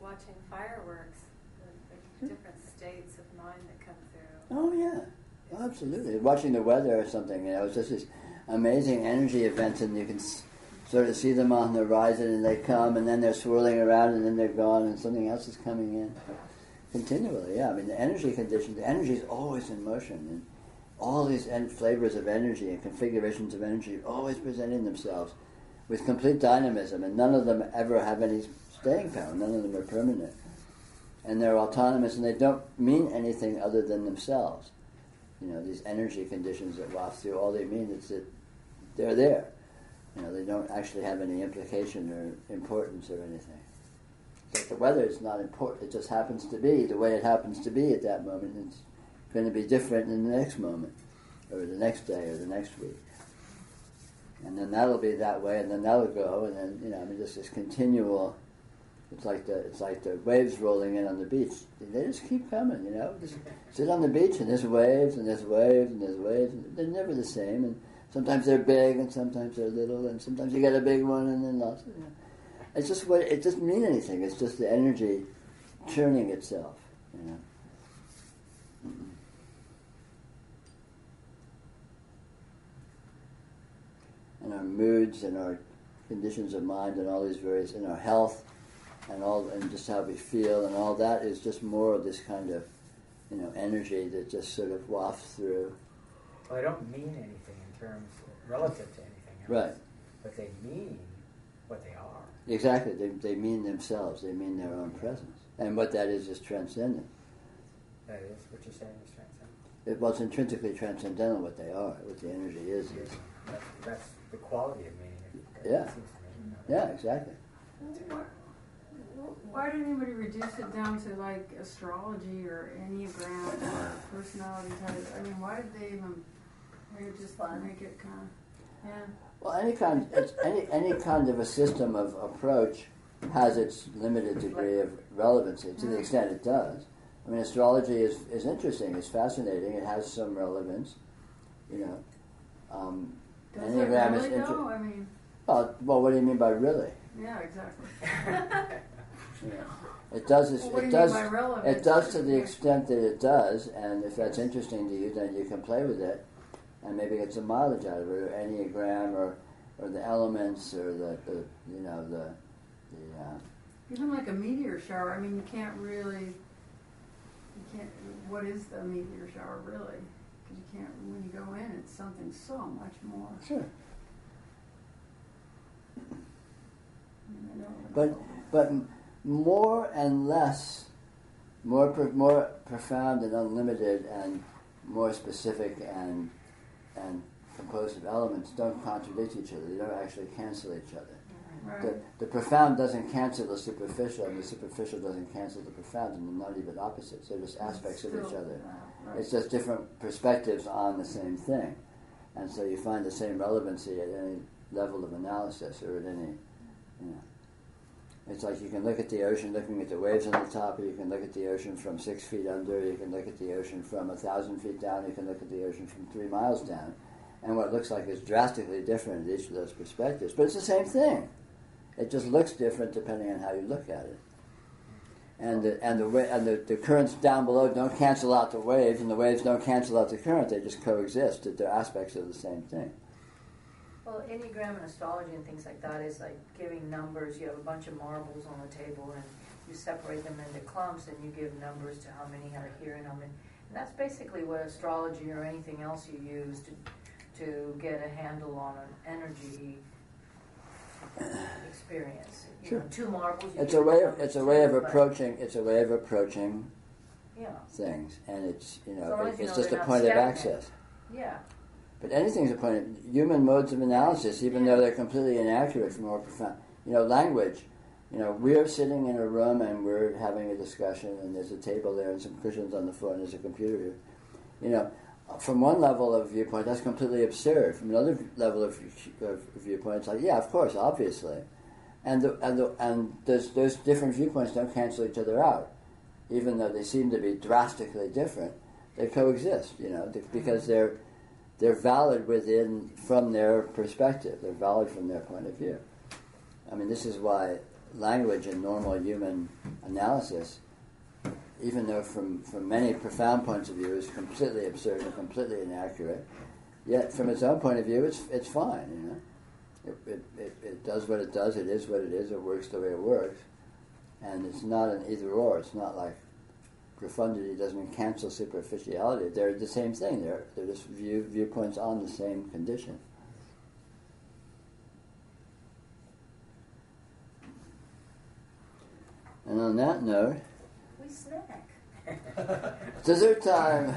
K: Watching fireworks, the different states of mind that come through.
B: Oh yeah, absolutely. Watching the weather or something, it's just this amazing energy events, and you can sort of see them on the horizon, and they come, and then they're swirling around, and then they're gone, and something else is coming in continually. Yeah, I mean the energy conditions. The energy is always in motion, and all these flavors of energy and configurations of energy always presenting themselves with complete dynamism, and none of them ever have any staying power. None of them are permanent. And they're autonomous, and they don't mean anything other than themselves. These energy conditions that waft through, all they mean is that they're there. They don't actually have any implication or importance or anything. Like the weather is not important. It just happens to be the way it happens to be at that moment. It's going to be different in the next moment, or the next day, or the next week. And then that'll be that way, and then that'll go, and then, just this continual. It's like the waves rolling in on the beach. They just keep coming, Just sit on the beach and there's waves and there's waves and there's waves. And they're never the same. And sometimes they're big and sometimes they're little. And sometimes you get a big one and then lots. It's just it doesn't mean anything. It's just the energy churning itself, And our moods and our conditions of mind and all these various, and our health. And just how we feel and all that is just more of this kind of, energy that just sort of wafts through.
D: Well, they don't mean anything in terms relative to anything else.
B: Right.
D: But they mean what they are.
B: Exactly. They mean themselves. They mean their own presence. And what that is transcendent.
D: That is what you're saying is transcendent.
B: Well, it's intrinsically transcendental what they are, what the energy is.
D: That's the quality of meaning.
B: Yeah.
D: Seems to me.
B: Yeah, exactly.
G: Why did anybody reduce it down to like astrology or Enneagram or personality type? I mean, why did they even just make it kind of, yeah?
B: Well, any kind of a system of approach has its limited degree of relevancy to the extent it does. I mean, astrology is interesting. It's fascinating. It has some relevance,
G: Does it
B: Enneagram
G: really
B: is
G: though? I mean,
B: well, what do you mean by really?
G: yeah, exactly.
B: It does.
G: Well, what do
B: It
G: you
B: does.
G: mean by relevant?
B: It does to the extent that it does, and if that's interesting to you, then you can play with it, and maybe get some mileage out of it, or Enneagram, or the elements, or the
G: Even like a meteor shower. I mean, you can't. What is the meteor shower really? Because you can't. When you go in, it's something so much more.
B: Sure.
G: I mean,
B: But more and less, more profound and unlimited, and more specific and composed of elements don't contradict each other. They don't actually cancel each other.
G: Right.
B: The profound doesn't cancel the superficial, and the superficial doesn't cancel the profound, and they're not even opposites. They're just aspects of each other.
G: Right.
B: It's just different perspectives on the same thing. And so you find the same relevancy at any level of analysis, or at any, It's like you can look at the ocean looking at the waves on the top, or you can look at the ocean from 6 feet under, you can look at the ocean from 1,000 feet down, you can look at the ocean from 3 miles down. And what looks like is drastically different in each of those perspectives. But it's the same thing. It just looks different depending on how you look at it. And the currents down below don't cancel out the waves, and the waves don't cancel out the current. They just coexist. They're aspects of the same thing.
H: Well, Enneagram and astrology and things like that is like giving numbers. You have a bunch of marbles on the table, and you separate them into clumps, and you give numbers to how many are here and how many. And that's basically what astrology or anything else you use to get a handle on an energy experience. You know, 2 marbles.
B: It's a way of approaching things, and it's it's just a point of access.
H: Yeah.
B: But anything's a point of human modes of analysis, even though they're completely inaccurate for more profound. Language. We're sitting in a room and we're having a discussion, and there's a table there and some cushions on the floor and there's a computer here. From one level of viewpoint, that's completely absurd. From another level of viewpoint, it's like, yeah, of course, obviously. And those different viewpoints don't cancel each other out, even though they seem to be drastically different. They coexist, because they're valid from their perspective. They're valid from their point of view. I mean, this is why language in normal human analysis, even though from many profound points of view is completely absurd and completely inaccurate, yet from its own point of view, it's fine. It does what it does. It is what it is. It works the way it works, and it's not an either or. It's not like profundity doesn't cancel superficiality. They're the same thing. They're just viewpoints on the same condition. And on that note,
H: We snack.
B: dessert time.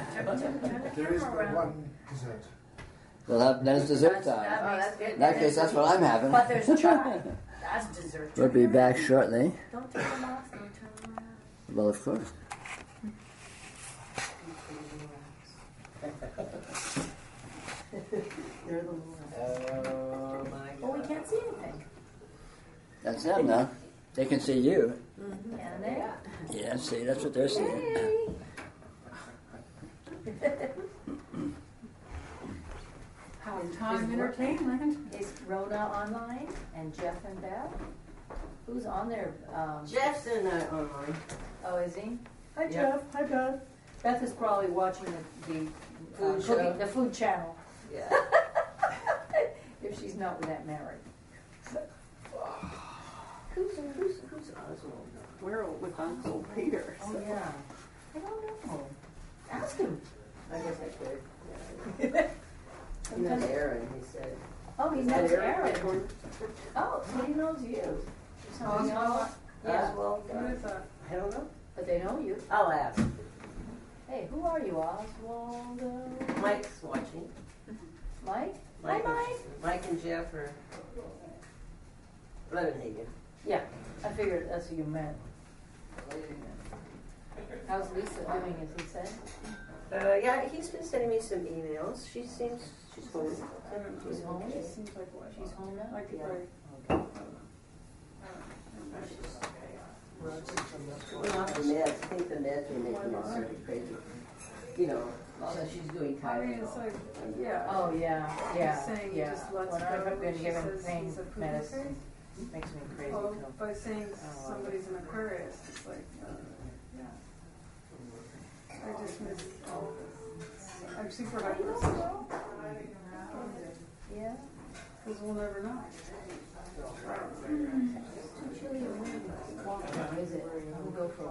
I: There is but one dessert.
B: Then it's dessert time.
H: Oh, that's good.
B: In that case, that's what I'm having.
H: But there's chai. That's dessert.
B: We'll be back shortly.
H: Don't turn them off. Don't turn them off.
B: Well, of course.
H: They're the little
E: Oh my God.
H: Well, we can't see anything.
B: That's them now. They can see you.
H: Mm-hmm. Can they?
B: Yeah, see, that's what they're seeing.
G: Time entertainment.
H: Is Rhoda online and Jeff and Beth? Who's on there?
E: Jeff's in that online.
H: Oh, is he? Hi,
E: Yep.
H: Jeff. Hi, Beth. Beth is probably watching the
E: Food
H: cooking,
E: show.
H: the food channel.
E: Yeah.
H: If she's not with that married.
E: Who's Oswald?
A: We're with Uncle Peter.
H: Oh yeah. I don't know. Ask him.
E: I guess I could. He knows Aaron, he said.
H: Oh, he knows Aaron. Oh, so he knows you. Somebody else? Yeah.
E: Oswald?
G: Who is that?
E: I don't know.
H: But they know you.
E: I'll ask.
H: Hey, who are you, Oswald?
E: Mike's watching.
H: Mike? Hi, Mike.
E: Mike and Jeff are Levenhagen.
H: Yeah, I figured that's who you meant. How's Lisa doing, as he said?
E: Yeah, he's been sending me some emails. She's home.
H: She's home?
G: Seems like what?
H: She's home now?
G: Like
E: Yeah.
G: right.
E: Going off the meds. I think the meds are making her sort of crazy. So she's doing
G: I mean,
E: Tylenol.
G: it's like, yeah.
L: Oh, yeah.
G: He's saying
L: yeah.
G: he just lets
L: When
G: go.
L: I've been
G: She
L: given
G: says
L: pain
G: he's a poopy
L: medicine,
G: face.
L: makes me crazy
G: Well,
L: too.
G: by saying
L: Oh,
G: somebody's an Aquarius, it's like, yeah. I just miss all of this. I'm super hypersensitive.
L: Yeah.
G: Because we'll never know.
L: Is it? We'll go for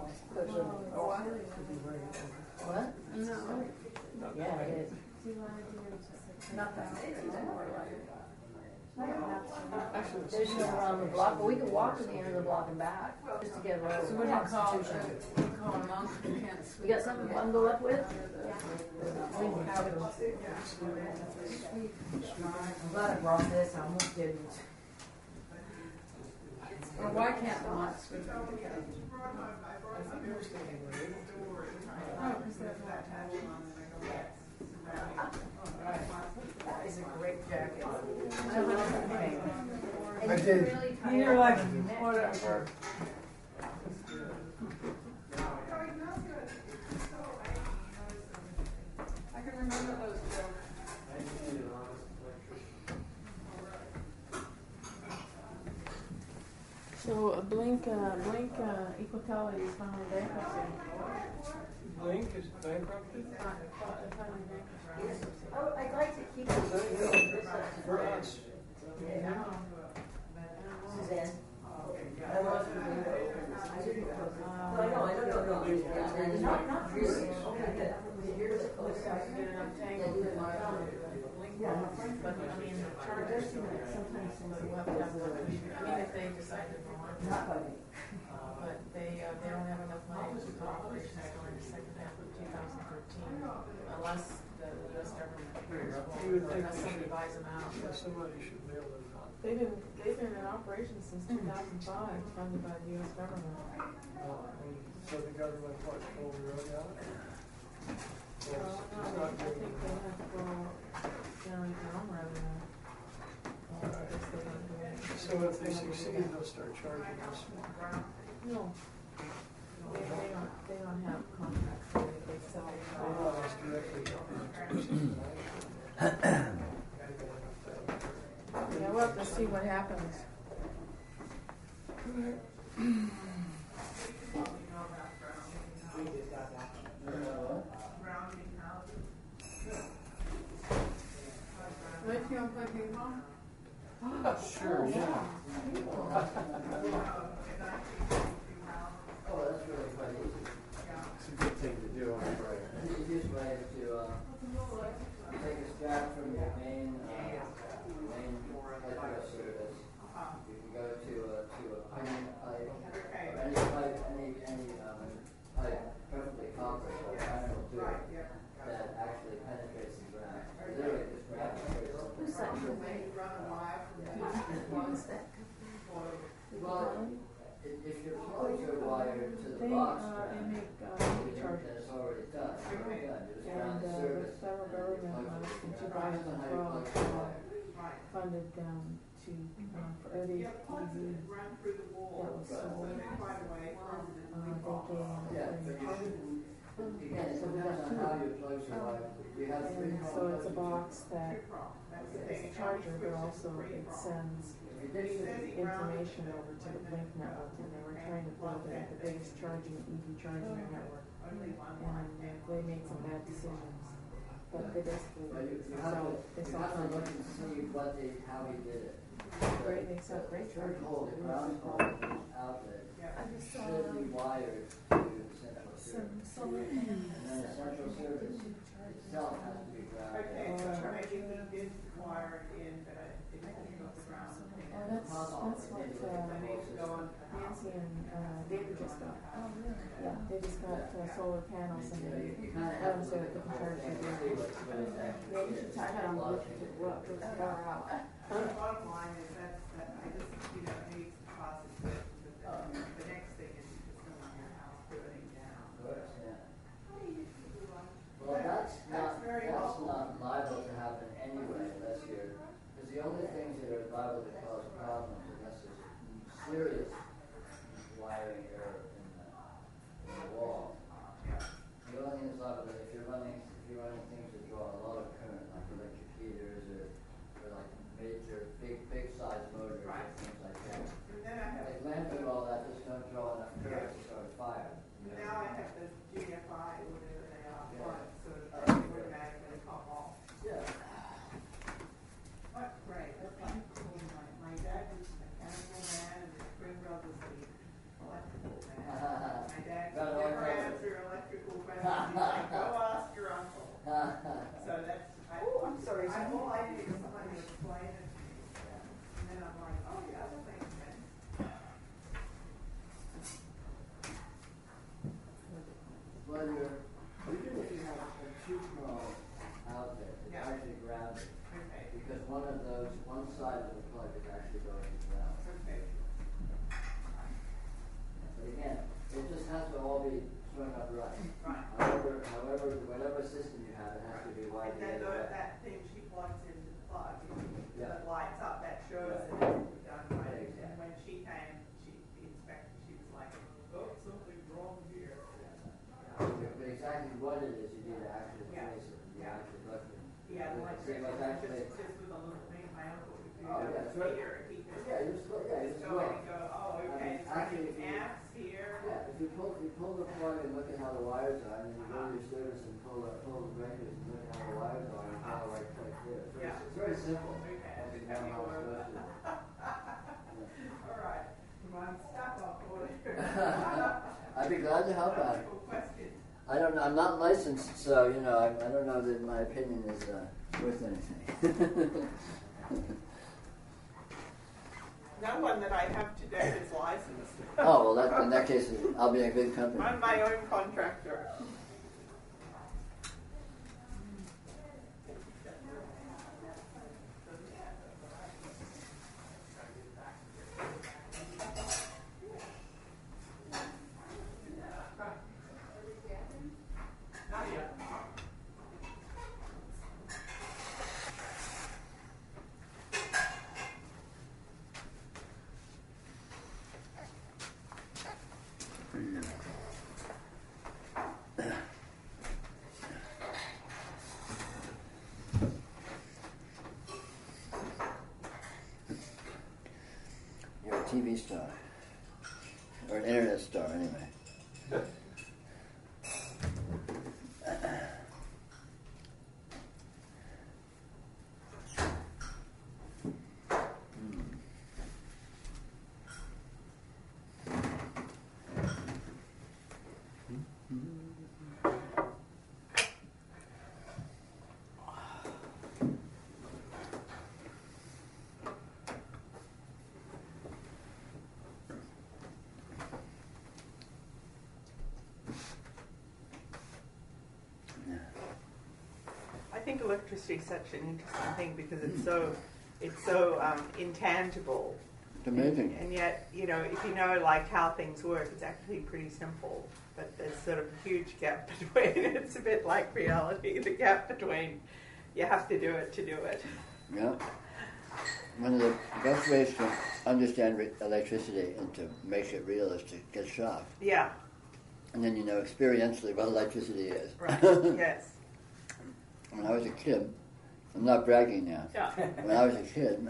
L: what?
G: No.
L: Yeah, it is.
H: There's no around the block, but we could walk to the end of the block and back, just to get a little
G: So what do you call it?
H: constitution.
G: You call a monk who can't
H: You got something to bundle up with?
L: I'm glad I brought this, I almost didn't.
G: Or why can't the monks speak? Oh, because there's not time.
L: That is a great jacket.
I: I did.
G: And you're like, whatever. I can remember those jokes.
F: So Blink Equality is filing bankruptcy.
M: Blink is bankrupted?
H: Oh, I'd like to keep it.
M: For us.
E: Suzanne? I don't know. Not really.
F: But I mean, chargers, sometimes things will have to have work. I mean, if they decide to go on. But they don't have enough money to keep operations going the second half of 2013 unless the U.S. government unless somebody buys them out.
M: Somebody should bail them out.
F: They've been in operation since 2005, funded by the U.S. government.
M: So the government what, pulled the rug out?
F: No, I think they have to go generate their own revenue. I guess they don't do it.
M: So if they succeed, they'll start charging us more.
F: No. They don't have contracts, they sell.
M: Well, not us directly.
F: Yeah, we'll have to see what happens.
G: Like you want to play ping pong?
M: Sure, yeah.
B: Oh, that's really quite easy.
M: It's a good thing to do on a Friday.
B: The easiest way is to take a strap from your main electrical service. You can go to a pinion pipe, or any pipe, any pipe, preferably copper, so iron will do it, that actually penetrates the ground. Literally, just grab it.
H: Who's that?
B: Well, if your plugs are wired to the
F: They
B: box,
F: make
B: then
F: chargers.
B: it's already done. It's already done. Just
F: And
B: ground
F: the
B: service.
F: federal government in 2012 funded to for every EV that was sold, they
B: Yeah, but you shouldn't. Again, it depends on how your plugs are wired. You have three
F: and so it's a box that is a charger, but also it sends information over to the Blink network, and they were trying to build the biggest EV charging network, and they made some bad decisions. But they basically
B: You have to look and see how he did it.
F: they sell great
B: Your
F: chargers.
B: whole ground outlet should be wired to the central service. And then the central service itself has to be grounded.
F: That's what Nancy and David just got. Oh, really? Yeah, they just got solar panels and they so that they can charge their vehicles. Yeah, you should try that on the roof to go up, it's far out.
A: Bottom line is that I just, needs the process, the next thing is you just don't want your house burning down.
B: Of course, yeah. Well, that's not liable to happen anyway, unless because the only things that are liable to cause problems, unless there's serious wiring error in the wall. The only thing that's liable is if you're running you're running things that draw a lot of current, like electric heaters or like major big size motors
A: Right.
B: and things like that.
A: And then I have
B: Like lamps and all that just don't draw enough current to start a fire.
A: now I have the GFI or whatever they are
B: Yeah.
A: for it, so they automatically pop off.
B: Yeah.
A: What? Right, that's like my dad was a mechanical man and his twin brothers the electrical man. My dad could never answer electrical questions. He's like, go ask your uncle. So that's, I'm sorry, all I did is somebody explain it to me. And then I'm like, oh yeah, that makes sense.
B: Well, even if you have a too small outlet, it's
A: Yeah.
B: actually grounded.
A: Okay.
B: Because one side of the plug is actually going to ground.
A: Okay.
B: But again, it just has to all be strung up right.
A: Right.
B: However, whatever system you have, it has to be wired
A: And then
B: together.
A: that thing she plugs into the plug,
B: Yeah.
A: that lights up, that shows
B: Yeah.
A: that it's done right.
B: Yeah, exactly.
A: And when she came, the inspector, she was like, oh, something's wrong here.
B: But exactly what it is, you need to actually
A: Yeah.
B: trace it. You actually look at it.
A: Yeah, like,
B: See what's actually.
A: just with a little thing, my uncle would do
B: Oh,
A: that
B: yeah,
A: with
B: sure.
A: here, he could
B: Yeah, you just look. Yeah, you
A: just
B: just
A: go
B: look.
A: in and go, oh, okay, it's
B: Actually,
A: running amps here.
B: Yeah, if you pull the plug and look at how the wires are, and then you go to your service and pull the breakers and look at how the wires are, and how the right plug there.
A: Yeah.
B: It's very simple.
A: Okay.
B: As you know how it's supposed to.
A: All right, well, I'm stuck on board.
B: I'd be glad to help out.
A: Question.
B: I don't know. I'm not licensed, so I don't know that my opinion is worth anything.
A: No one that I have to date is licensed.
B: Oh well, in that case, I'll be in good company.
A: I'm my own contractor. Not yet.
B: You're a TV star, or an internet star, anyway.
A: I think electricity is such an interesting thing because it's so intangible.
B: It's amazing.
A: And yet, if you know like how things work, it's actually pretty simple. But there's sort of a huge gap between. It's a bit like reality. The gap between you have to do it to do it.
B: Yeah. One of the best ways to understand electricity and to make it real is to get shocked.
A: Yeah.
B: And then you know experientially what electricity is.
A: Right. Yes.
B: When I was a kid, I'm not bragging now.
A: Yeah.
B: When I was a kid,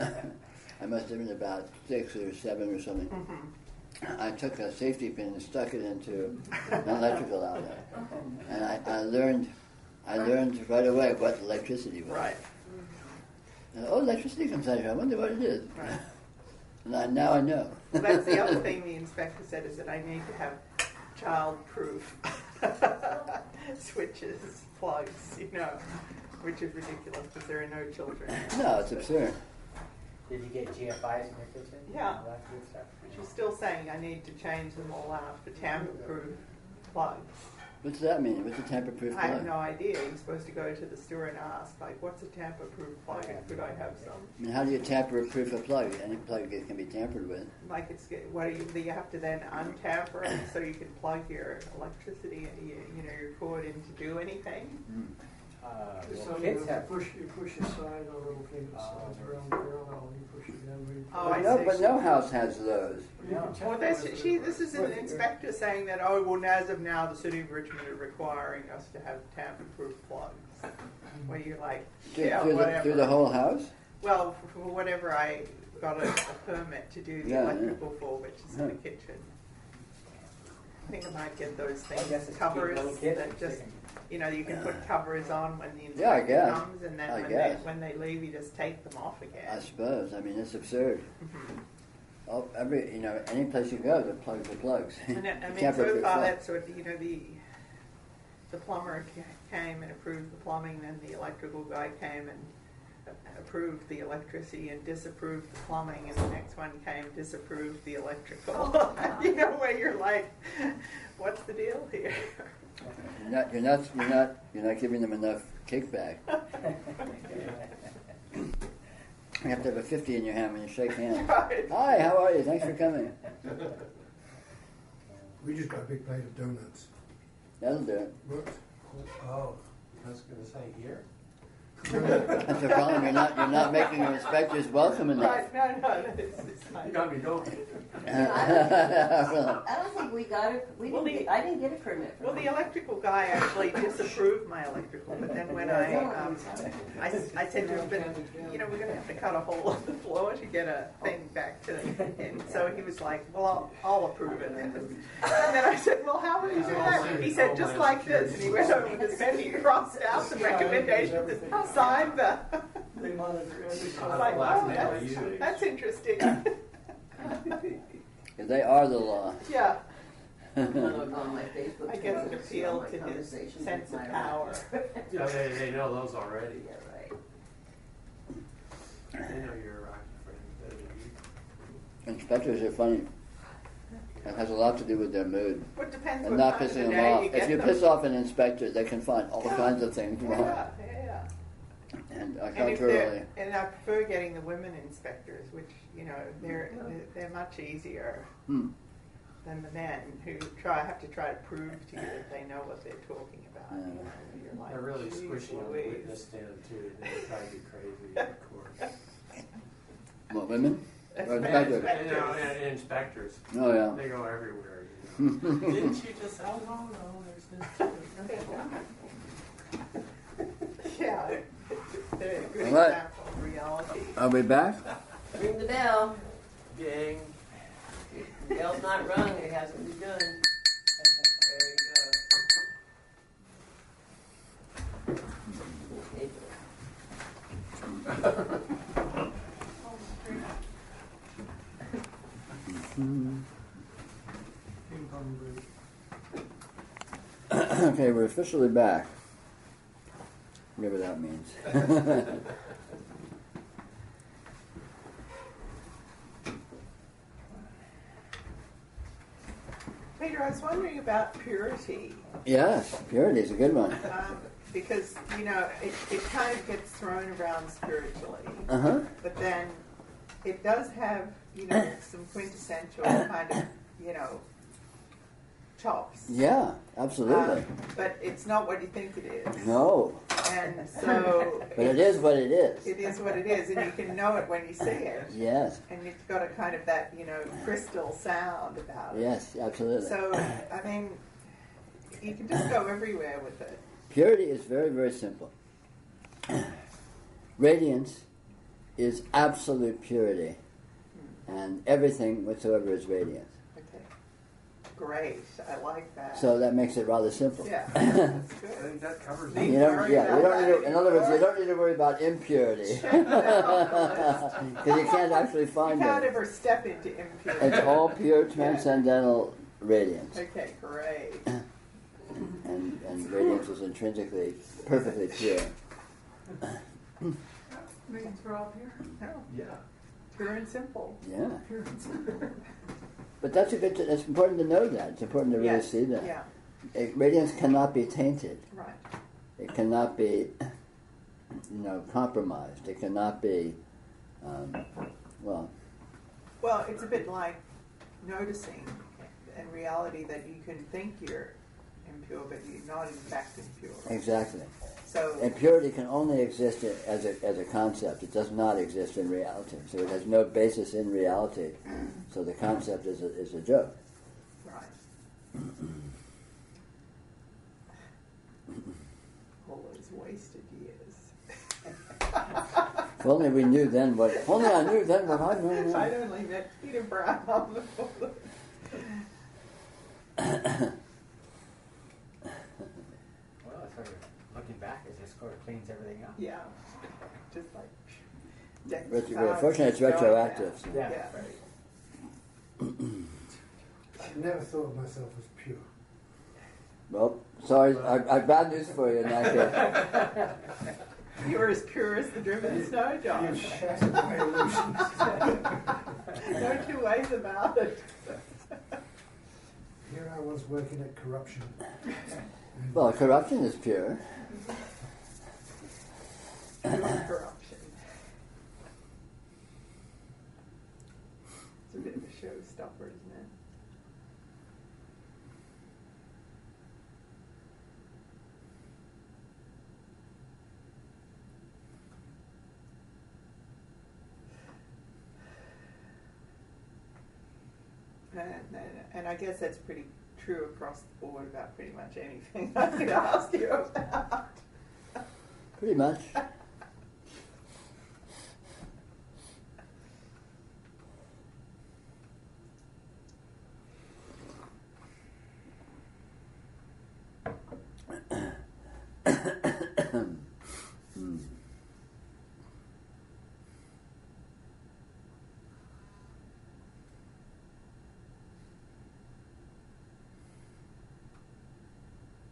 B: I must have been about 6 or 7 or something.
A: Mm-hmm.
B: I took a safety pin and stuck it into an electrical outlet, and I learned right away what electricity was.
A: Right.
B: And, electricity comes out here. I wonder what it is.
A: Right.
B: And now I know.
A: Well, that's the other thing the inspector said is that I need to have child-proof switches, plugs, which is ridiculous because there are no children.
B: No, it's absurd.
D: Did you get GFIs in your kitchen?
A: Yeah.
D: All that good stuff?
A: She's still saying I need to change them all out for tamper-proof plugs.
B: What's that mean? What's a tamper-proof plug?
A: I have no idea. You're supposed to go to the store and ask, like, what's a tamper-proof plug and could I have some?
B: I mean, how do you tamper-proof a plug? Any plug can be tampered with.
A: Like you have to then untamper it so you can plug your electricity, your cord in to do anything?
D: Well, kids have.
M: You push aside a little thing that slides around the parallel, and you push it in.
A: Oh, I see.
B: But no house has those.
A: Well, this is an inspector saying that, oh, well, as of now, the city of Richmond are requiring us to have tamper-proof plugs. Where you're like, yeah, whatever.
B: Through the whole house?
A: Well, for whatever I got a permit to do the electrical for, which is in the kitchen. I think I might get those things, covers that just, you know, you can put covers on when the inspector comes, and then when they leave, you just take them off again.
B: I suppose. I mean, it's absurd. Oh, any place you go, the plugs are plugs.
A: And I mean, so far that's what, the plumber came and approved the plumbing, then the electrical guy came and approved the electricity and disapproved the plumbing, and the next one came, disapproved the electrical. Where you're like, what's the deal here?
B: You're not giving them enough kickback. You have to have a 50 in your hand when you shake hands. Right. Hi, how are you? Thanks for coming.
I: We just got a big plate of donuts.
B: That'll do it.
I: What? Oh, I was going to say here.
B: That's the problem. You're not making your inspectors welcome enough.
A: Right, no, it's
M: You got me going.
E: I don't think we got it. I didn't get a permit.
A: Well, the electrical guy actually disapproved my electrical, but then when I said to him, but we're going to have to cut a hole in the floor to get a thing back to him. So he was like, well, I'll approve it. And then I said, well, how will you do that? He said, just like this. And he went over with his pen, he crossed out some recommendations and signed the.
M: They monitor every
A: Like, oh, that's interesting.
B: They are the law.
A: Yeah.
E: I
A: guess it appealed to his sense of power.
M: Yeah, they know those already.
E: Yeah, right.
M: They know you're a rocky friend better than you.
B: Inspectors are funny. It has a lot to do with their mood.
A: Well, it depends
B: and
A: what
B: not
A: time of the
B: pissing them
A: day
B: off.
A: you get
B: If you
A: them.
B: piss off an inspector, they can find all kinds of things wrong.
A: Yeah.
B: And
A: contrarily. And I prefer getting the women inspectors, which they're much easier than the men who have to try to prove to you that they know what they're talking about. You're like,
M: they're really squishy on the witness stand too. They drive you crazy in court.
B: What, women? Or inspectors?
M: And inspectors.
B: Oh yeah.
M: They go everywhere. Didn't you just? Oh no, there's this.
A: Yeah. They're a good
B: All right.
A: example of reality.
B: Are we back?
E: Ring the bell.
M: Ding.
E: The bell's not rung. It hasn't begun. There you go.
B: Okay, we're officially back. Whatever that means.
A: Peter, I was wondering about purity.
B: Yes, purity is a good one.
A: Because, it kind of gets thrown around spiritually. But then it does have, some quintessential kind of, chops.
B: Yeah, absolutely.
A: But it's not what you think it is.
B: No.
A: And so...
B: But it is what it is.
A: It is what it is, and you can know it when you see it.
B: Yes.
A: And it's got a kind of that, crystal sound about it.
B: Yes, absolutely.
A: So, I mean, you can just go everywhere with it.
B: Purity is very, very simple. Radiance is absolute purity, and everything whatsoever is radiance.
A: Okay. Great. I like that.
B: So that makes it rather simple.
A: Yeah, that's good.
M: I think that covers
A: it.
B: In other words, you don't need to worry about impurity. Because you can't actually find it.
A: You can't ever step into impurity.
B: It's all pure transcendental radiance.
A: Okay, great.
B: And radiance is intrinsically perfectly pure.
G: Means we're all here.
A: Oh,
M: Yeah.
A: pure and simple.
B: Yeah.
G: Pure and simple.
B: But that's it's important to know that. It's important to really see that.
A: Yeah.
B: Radiance cannot be tainted.
A: Right.
B: It cannot be, compromised. It cannot be,
A: Well, it's a bit like noticing in reality that you can think you're impure, but you're not in fact impure.
B: Exactly.
A: So
B: and purity can only exist as a concept. It does not exist in reality. So it has no basis in reality. So the concept is a joke.
A: Right. All those wasted years.
B: If only we knew then what. If only I knew then what I know now.
A: I'd only met Peter Brown.
D: Well, it's sort of looking back, it just sort of cleans everything up.
A: Yeah, just like.
B: Fortunately, it's retroactive. So.
D: Yeah.
A: Right.
I: I never thought of myself as pure.
B: Well, sorry, I've bad news for you in that case.
A: You're as pure as the driven snow, John.
I: You've shattered my illusions.
A: No two ways about it.
I: Here I was working at corruption.
B: Well, corruption is pure.
A: Pure corruption. It's a bit of a showstopper, isn't it? And I guess that's pretty true across the board about pretty much anything I could ask you about.
B: Pretty much.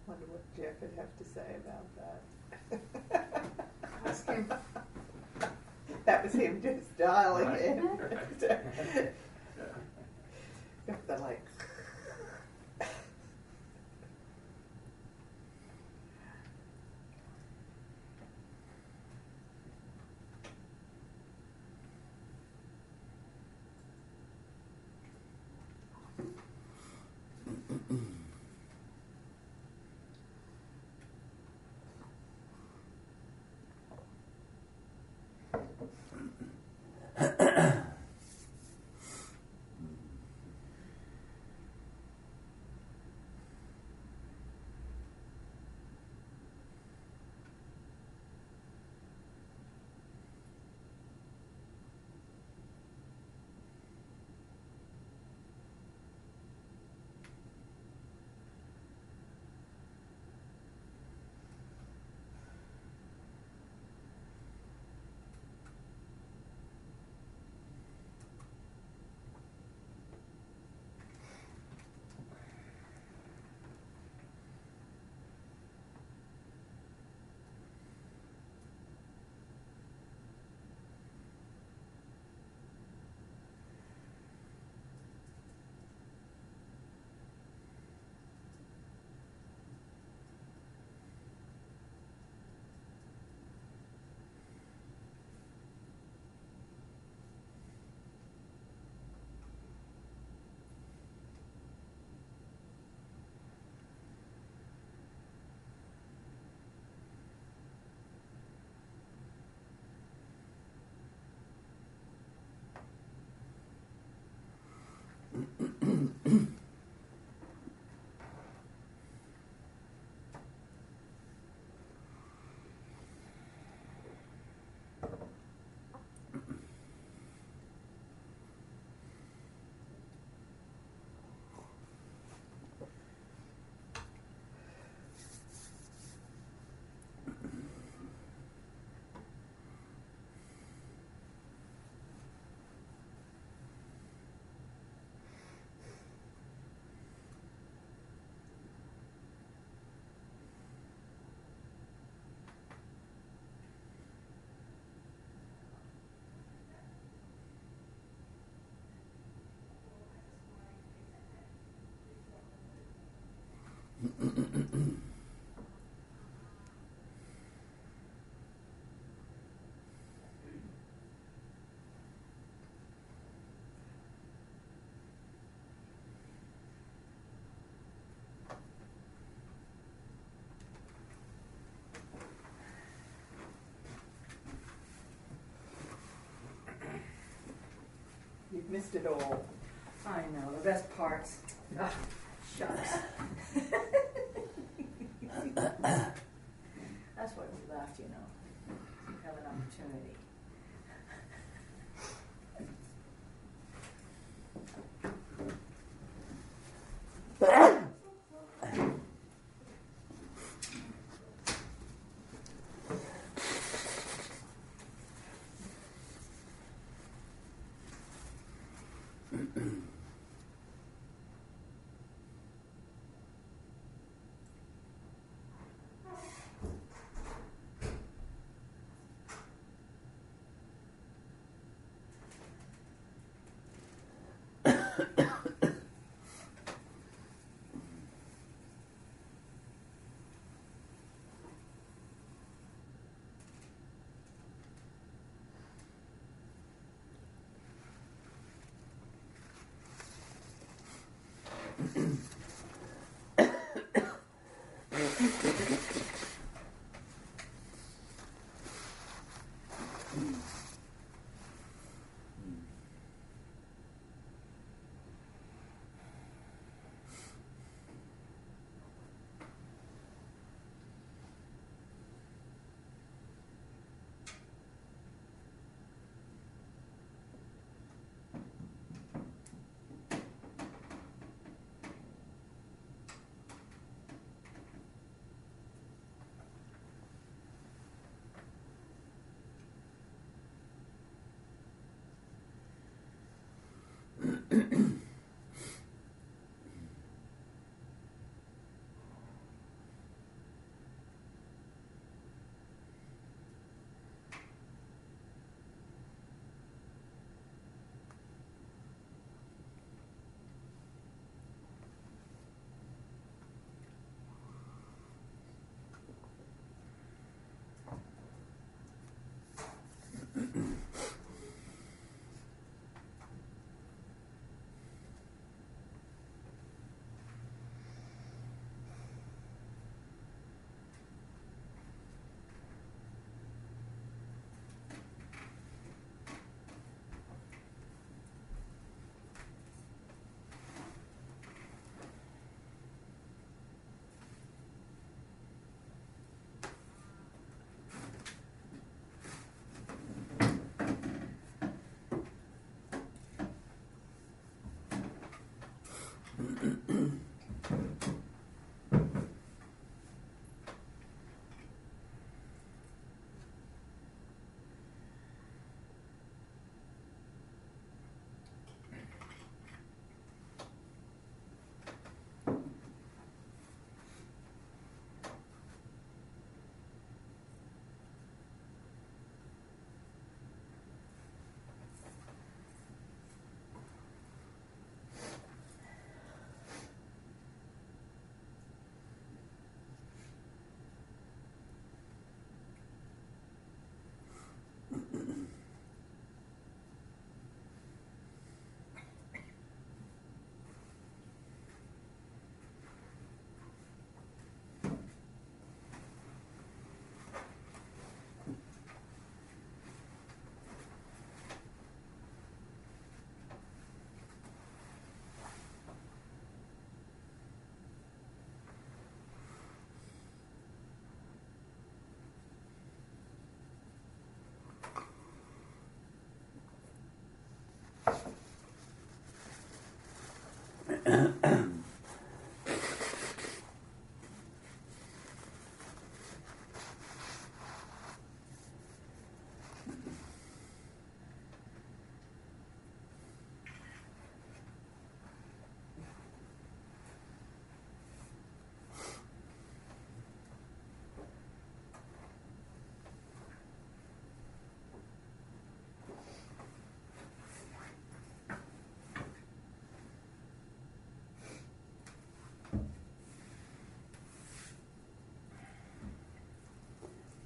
A: Wonder what Jeff would have to say about that.
G: Ask him.
A: That was him just dialing in. They're like. missed it all.
L: I know, the best parts. Ugh, shucks. That's why we left, you know. We have an opportunity.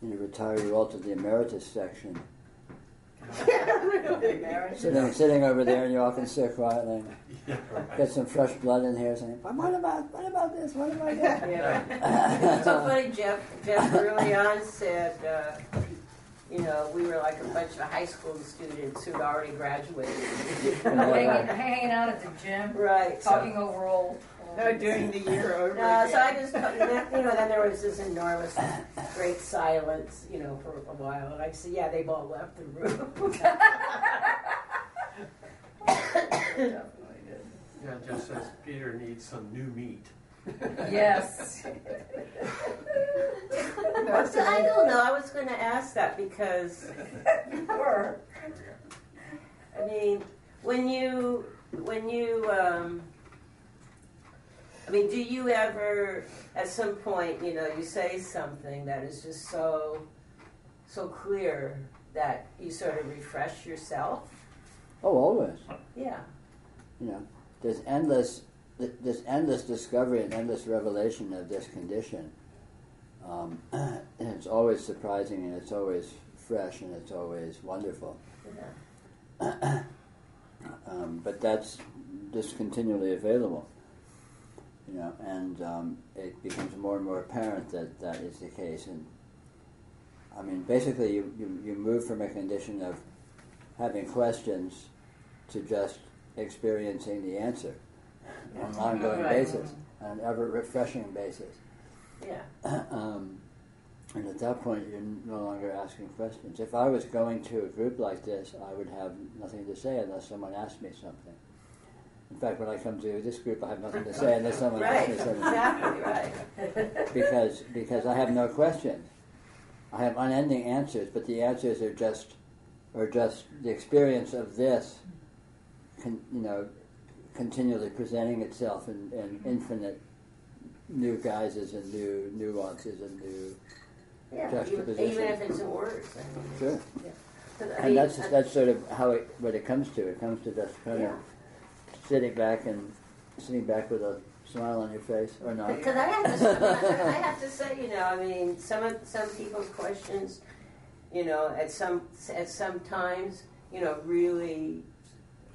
B: You retire you all to the emeritus section.
A: Really?
B: Sitting over there, and you all can sit quietly. Get some fresh blood in here, saying, "What about this? What about that?"
E: Yeah. It's so funny. Jeff early on said you know, we were like a bunch of high school students who'd already graduated.
H: Hanging out at the gym,
E: Right.
H: talking over old.
A: Doing the year over
E: No,
A: again.
E: so I just, you know, then there was this enormous, great silence, you know, for a while. And I said, yeah, they've all left the room.
M: Yeah, it just says Peter needs some new meat.
H: Yes.
E: I don't know. I was going to ask that because, I mean, when you, I mean, do you ever, at some point, you know, you say something that is just so clear that you sort of refresh yourself?
B: Oh, always.
E: Yeah.
B: You know, there's endless discovery and endless revelation of this condition. And it's always surprising, and it's always fresh, and it's always wonderful.
E: Yeah.
B: But that's just continually available. You know, and it becomes more and more apparent that that is the case. And I mean, basically, you move from a condition of having questions to just experiencing the answer on an ongoing basis, on an ever-refreshing basis.
E: Yeah.
B: And at that point, you're no longer asking questions. If I was going to a group like this, I would have nothing to say unless someone asked me something. In fact, when I come to this group, I have nothing to say unless someone asks me something.
E: Exactly, right.
B: Because I have no questions. I have unending answers, but the answers are just the experience of this, you know, continually presenting itself in infinite new guises and new nuances and new juxtapositions.
E: Even if it's in words. I mean,
B: sure.
E: Yeah.
B: And that's sort of what it comes to. It comes to just kind of sitting back with a smile on your face, or not.
E: Because I have to say, you know, I mean, some people's questions, you know, at some times, you know, really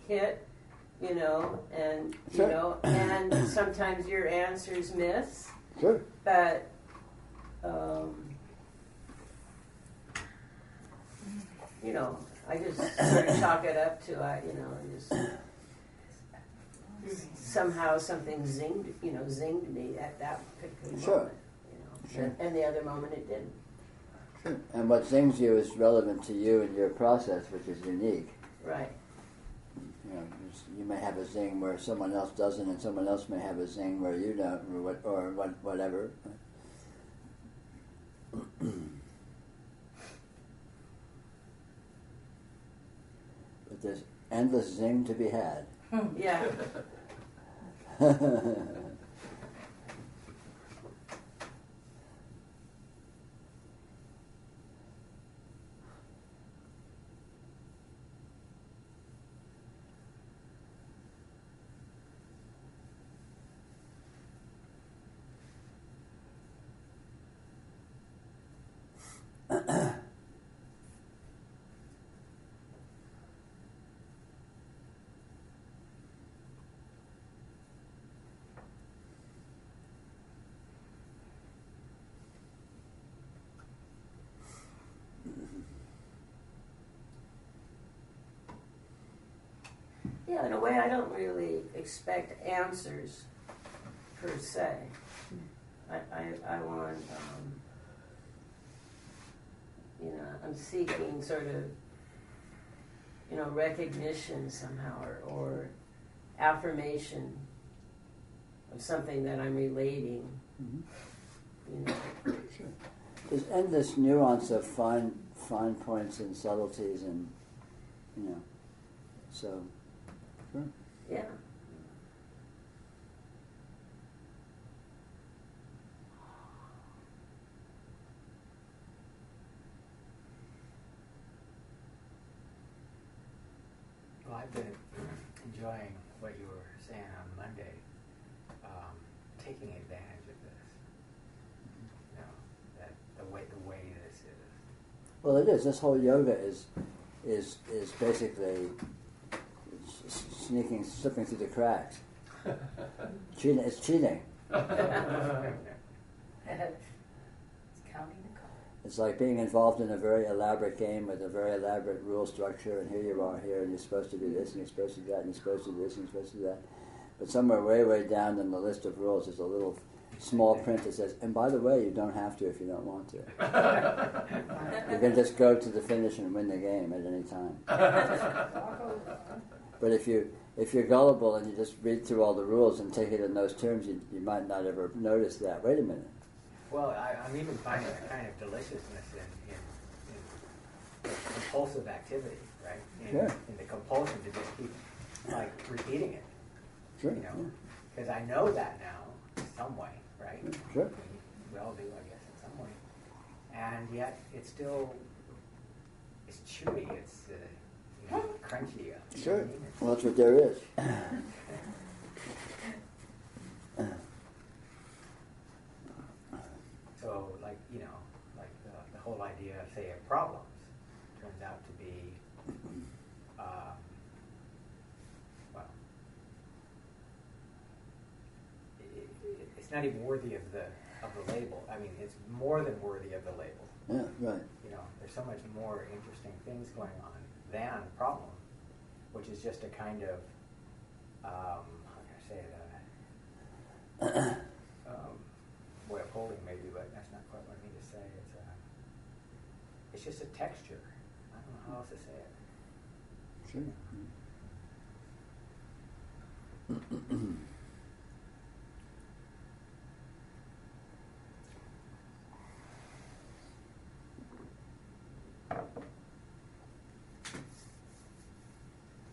E: hit, you know, and
B: sure.
E: you know, and sometimes your answers miss.
B: Sure.
E: But you know, I just sort of chalk it up to you know, just somehow something zinged me at that particular
B: sure.
E: moment. You know, sure. And the other moment it didn't.
B: Sure. And what zings you is relevant to you and your process, which is unique.
E: Right.
B: You know, you may have a zing where someone else doesn't, and someone else may have a zing where you don't, or whatever. But there's endless zing to be had.
E: Yeah. Yeah, in a way, I don't really expect answers per se. I want, you know, I'm seeking sort of, you know, recognition somehow, or affirmation of something that I'm relating. Mm-hmm. You know.
B: Sure. There's endless nuance of fine points and subtleties, and you know, so. Sure.
E: Yeah.
D: Well, I've been enjoying what you were saying on Monday, taking advantage of this. You know, that the way this is.
B: Well, it is. This whole yoga is basically slipping through the cracks. Cheating. It's cheating.
H: It's counting the cards.
B: It's like being involved in a very elaborate game with a very elaborate rule structure, and here you are here, and you're supposed to do this, and you're supposed to do that, and you're supposed to do this, and you're supposed to do that. But somewhere way, way down in the list of rules is a little small print that says, and by the way, you don't have to if you don't want to. You can just go to the finish and win the game at any time. But if you're gullible and you just read through all the rules and take it in those terms, you might not ever notice that. Wait a minute.
D: Well, I'm even finding a kind of deliciousness in compulsive activity, right? In the compulsion to just keep like repeating it.
B: Sure.
D: Because I know that now in some way, right?
B: Sure.
D: We all do, I guess, in some way. And yet it's still, it's chewy, it's crunchy.
B: Sure. Well, that's what there is.
D: So, like, the whole idea of, say, of problems turns out to be, well, it's not even worthy of the label. I mean, it's more than worthy of the label.
B: Yeah, right.
D: There's so much more interesting things going on than problem, which is just a kind of, how can I say it, way of holding maybe, but that's not quite what I mean to say. It's just a texture. I don't know how else to say it.
B: Sure.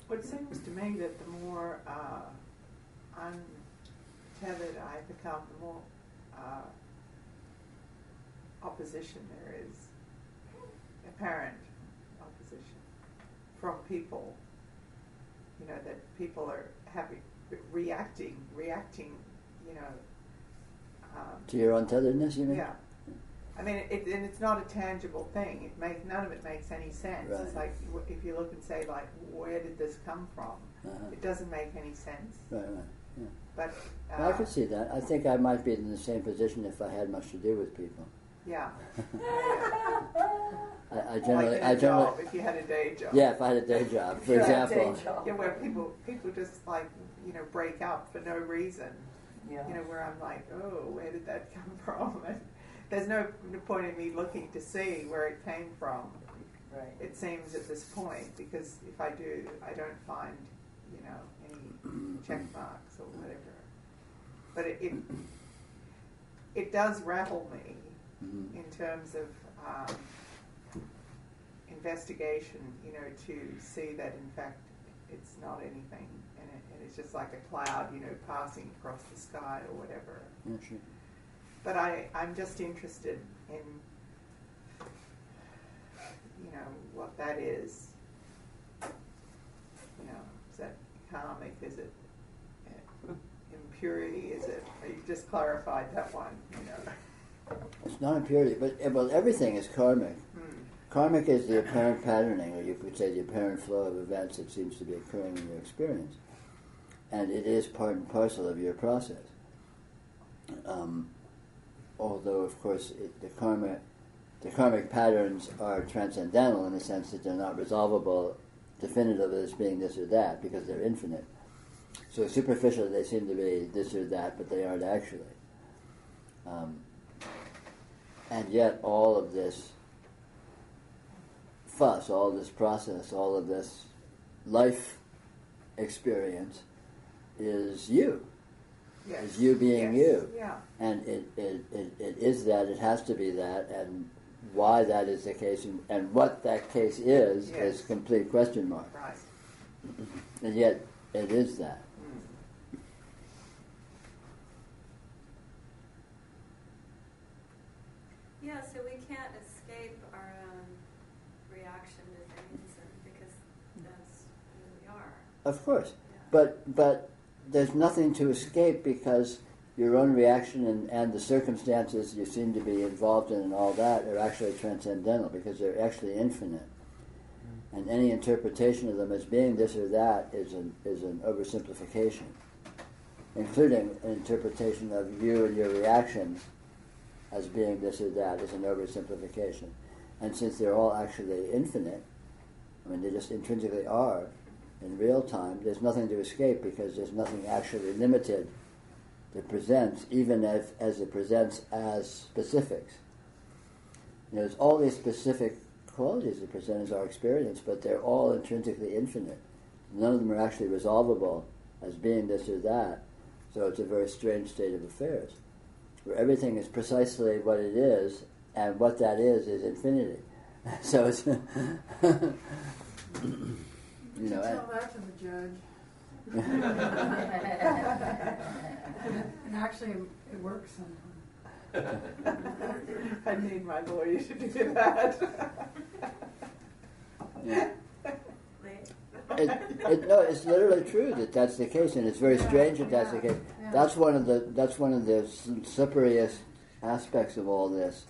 A: Well, it seems to me that the more untethered I become, the more opposition there is, apparent opposition from people. That people are reacting.
B: To your untetheredness, you mean?
A: Yeah. I mean, and it's not a tangible thing. None of it makes any sense.
B: Right.
A: It's like if you look and say, like, where did this come from? It doesn't make any sense.
B: Right. Yeah.
A: But
B: I could see that. I think I might be in the same position if I had much to do with people.
A: Yeah.
B: I generally,
A: if you had a day job.
B: Yeah, if I had a day job, for example.
A: Yeah, where people just like break up for no reason.
E: Yeah.
A: Where I'm like, oh, where did that come from? And there's no point in me looking to see where it came from.
E: Right.
A: It seems at this point, because if I do, I don't find any check marks or whatever. But it does rattle me in terms of investigation, to see that in fact it's not anything, and it's just like a cloud, passing across the sky or whatever.
B: Yeah, sure.
A: But I'm just interested in, what that is. Is that karmic? Is it impurity? Is it? You just clarified that one.
B: It's not impurity, but everything is karmic. Karmic is the apparent patterning, or you could say the apparent flow of events that seems to be occurring in your experience, and it is part and parcel of your process. Although, of course, the karmic patterns are transcendental in the sense that they're not resolvable definitively as being this or that, because they're infinite. So superficially they seem to be this or that, but they aren't actually. And yet all of this fuss, all this process, all of this life experience is you.
A: Yes.
B: Is you being you.
A: Yeah.
B: And it is that, it has to be that, and why that is the case and what that case is complete question mark.
A: Right.
B: And yet it is that.
K: Yeah, so we can't escape our own reaction to things, because that's who we are.
B: Of course. Yeah. But there's nothing to escape, because your own reaction and the circumstances you seem to be involved in and all that are actually transcendental, because they're actually infinite. And any interpretation of them as being this or that is an oversimplification, including an interpretation of you and your reaction as being this or that is an oversimplification. And since they're all actually infinite, I mean, they just intrinsically are, in real time, there's nothing to escape because there's nothing actually limited that presents, even as it presents as specifics. There's all these specific qualities that present as our experience, but they're all intrinsically infinite. None of them are actually resolvable as being this or that, so it's a very strange state of affairs, where everything is precisely what it is, and what that is infinity. So it's
G: you know, tell that to the judge. And actually, it works sometimes.
A: I need my lawyer to do that.
B: Yeah. No, it's literally true that that's the case, and it's very strange that that's the case.
G: Yeah.
B: That's one of the slipperiest aspects of all this.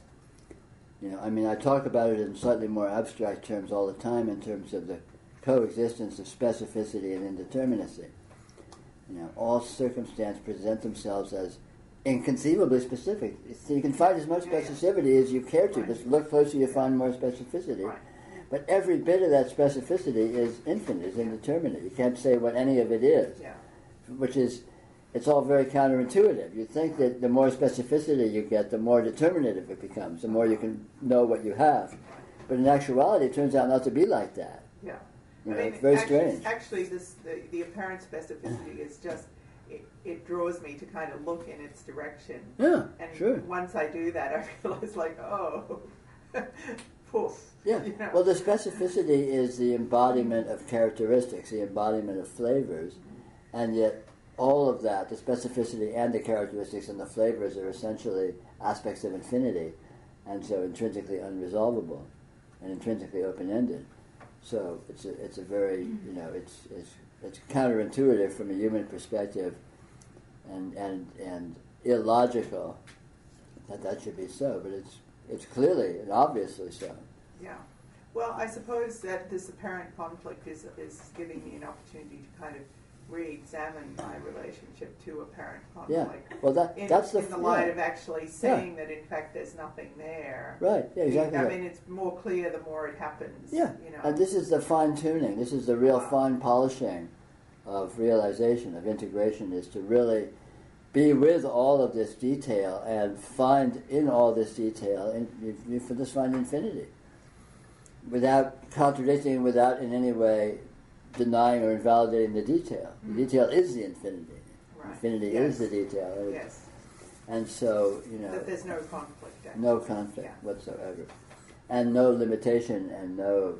B: You know, I mean, I talk about it in slightly more abstract terms all the time, in terms of the coexistence of specificity and indeterminacy. You know, all circumstances present themselves as inconceivably specific. So you can find as much specificity as you care to. Just look closer, you find more specificity.
A: Right.
B: But every bit of that specificity is infinite, is indeterminate. You can't say what any of it is, which is, it's all very counterintuitive. You think that the more specificity you get, the more determinative it becomes, the more you can know what you have. But in actuality, it turns out not to be like that.
A: Yeah.
B: You know, it's very strange.
A: Actually, the apparent specificity is just, it draws me to kind of look in its direction.
B: Yeah,
A: and
B: sure.
A: Once I do that, I realize, like, oh, poof.
B: Yeah.
A: You know?
B: Well, the specificity is the embodiment of characteristics, the embodiment of flavors, and yet all of that, the specificity and the characteristics and the flavors, are essentially aspects of infinity, and so intrinsically unresolvable and intrinsically open-ended. So it's a very, you know, it's counterintuitive from a human perspective, and illogical that should be so, but it's clearly and obviously so.
A: Yeah. Well, I suppose that this apparent conflict is giving me an opportunity to kind of re-examine my relationship to apparent conflict.
B: Yeah. Well, that's
A: in the light of actually saying that in fact there's nothing there.
B: Right. Yeah. Exactly.
A: I mean, it's more clear the more it happens.
B: Yeah.
A: You know.
B: And this is the fine tuning. This is the real fine polishing of realization, of integration, is to really be with all of this detail and find in all this detail, and you just find infinity, without contradicting, without in any way denying or invalidating the detail. The detail is the infinity. Right. Infinity is the detail.
A: Yes.
B: And so, you know...
A: That there's no conflict, actually.
B: No conflict whatsoever. And no limitation and no,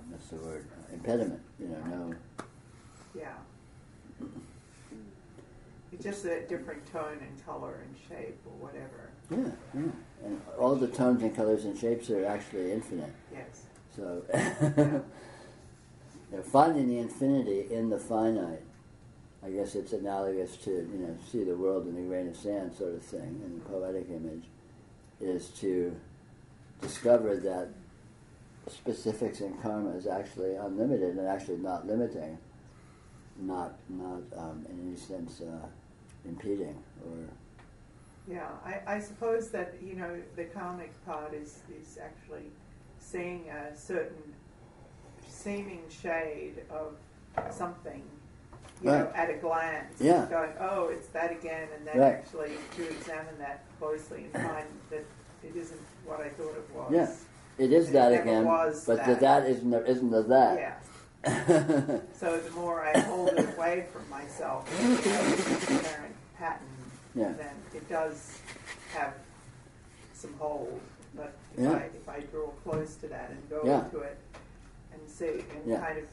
B: what's the word, impediment, you know, no...
A: Yeah. It's just a different tone and color and shape or whatever.
B: Yeah. And all the tones and colors and shapes are actually infinite.
A: Yes.
B: So, you know, finding the infinity in the finite, I guess it's analogous to, you know, see the world in a grain of sand sort of thing, in the poetic image, is to discover that specifics in karma is actually unlimited and actually not limiting, not in any sense impeding or...
A: Yeah, I suppose that, you know, the karmic part is actually seeing a certain seeming shade of something, you know, at a glance.
B: Yeah.
A: Going, oh, it's that again, and then actually to examine that closely and find that it isn't what I thought it was.
B: Yeah, it is that again, but that isn't the that.
A: Yeah. So the more I hold it away from myself, the apparent pattern, then it does have some hold. But if I draw close to that and go into it and see, and kind of,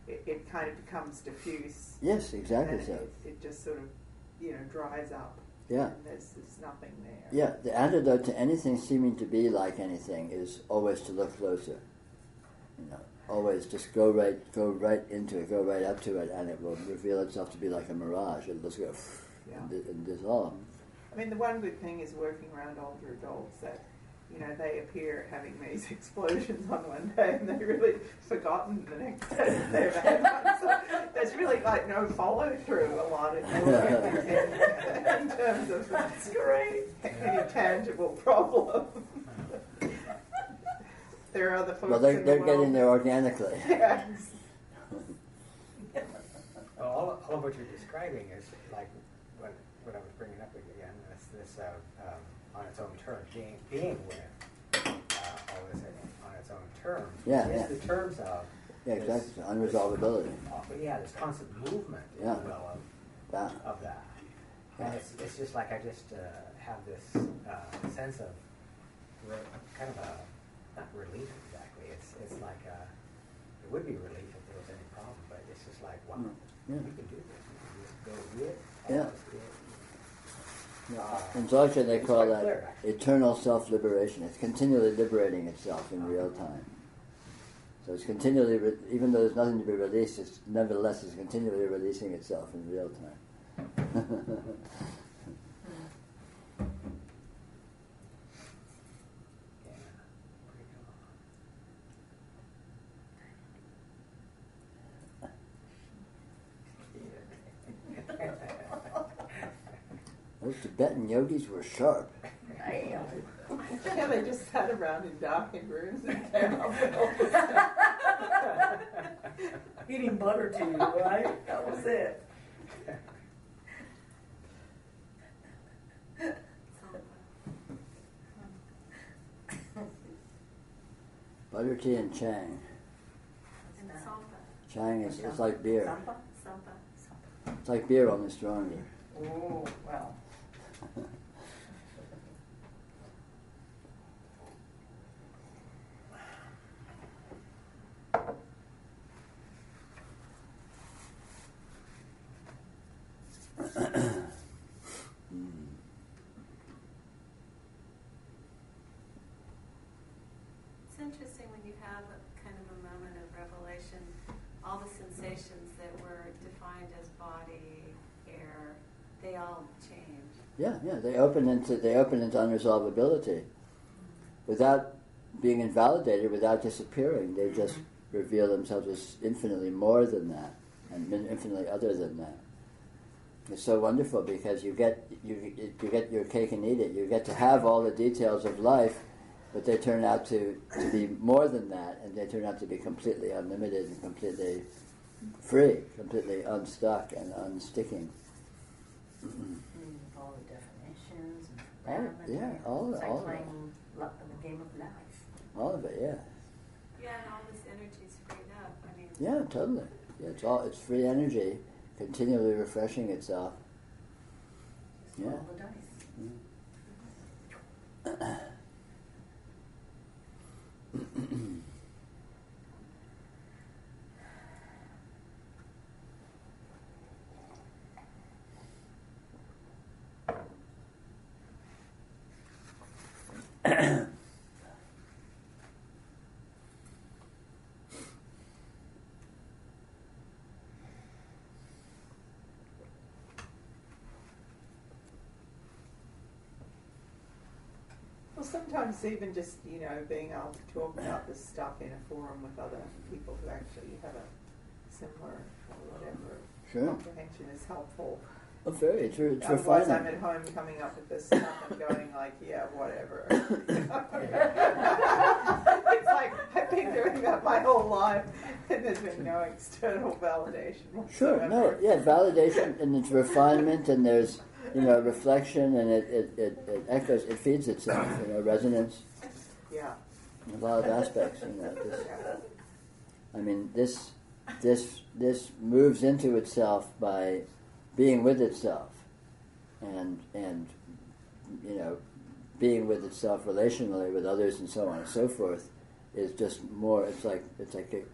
A: it kind of becomes diffuse.
B: Yes, exactly so.
A: It just sort of, you know, dries up.
B: Yeah.
A: And there's nothing there.
B: Yeah, the antidote to anything seeming to be like anything is always to look closer. You know, always just go right into it, go right up to it, and it will reveal itself to be like a mirage. It'll just go and dissolve.
A: I mean, the one good thing is working around older adults that they appear having these explosions on one day and they're really forgotten the next day that they've had one. So there's really like no follow through a lot of in terms of that's great. Any tangible problem. There are other folks.
B: Well, they're getting there organically.
A: Yes.
D: Well, all of what you're describing is like what I was bringing up again. This on its own terms, being with all this on its own terms.
B: Yeah,
D: it's the terms of.
B: Yeah, exactly. This, unresolvability.
D: This constant movement, if you will, of that. And it's just like I just have this sense of kind of not relief exactly. It's like it would be relief if there was any problem, but it's just like wow, we can do this. We can just go do it.
B: In Dzogchen they call that eternal self-liberation. It's continually liberating itself in real time. So it's continually, even though there's nothing to be released, nevertheless it's continually releasing itself in real time. Those Tibetan yogis were sharp.
A: Yeah, they just sat around in darkened rooms and came up with all this stuff.
L: Eating butter tea, right? That was it.
B: Butter tea and Chang. Chang is it's like beer. It's like beer, only stronger.
L: Oh, well.
K: It's interesting when you have a kind of a moment of revelation, all the sensations that were defined as body, air, they all change.
B: Yeah, they open into unresolvability without being invalidated, without disappearing. They just reveal themselves as infinitely more than that and infinitely other than that. It's so wonderful because you get your cake and eat it. You get to have all the details of life, but they turn out to be more than that, and they turn out to be completely unlimited and completely free, completely unstuck and unsticking.
H: All the definitions and
B: all
H: it's
B: of
H: like
B: it.
H: playing the game of life.
B: All of it, yeah.
K: Yeah, and all this energy's freed up. I mean.
B: Yeah, totally. Yeah, it's free energy, continually refreshing itself.
H: Just roll the dice.
A: Well, sometimes even just, being able to talk about this stuff in a forum with other people who actually have a similar or whatever comprehension is helpful.
B: Oh, very. It's
A: Otherwise,
B: refining.
A: I'm at home coming up with this stuff and going like, yeah, whatever. It's like I've been doing that my whole life, and there's been no external validation whatsoever.
B: Sure, no, yeah, validation and it's refinement, and there's reflection, and it echoes, it feeds itself, resonance.
A: Yeah.
B: A lot of aspects, this moves into itself by being with itself, and being with itself relationally with others and so on and so forth is just more. It's like it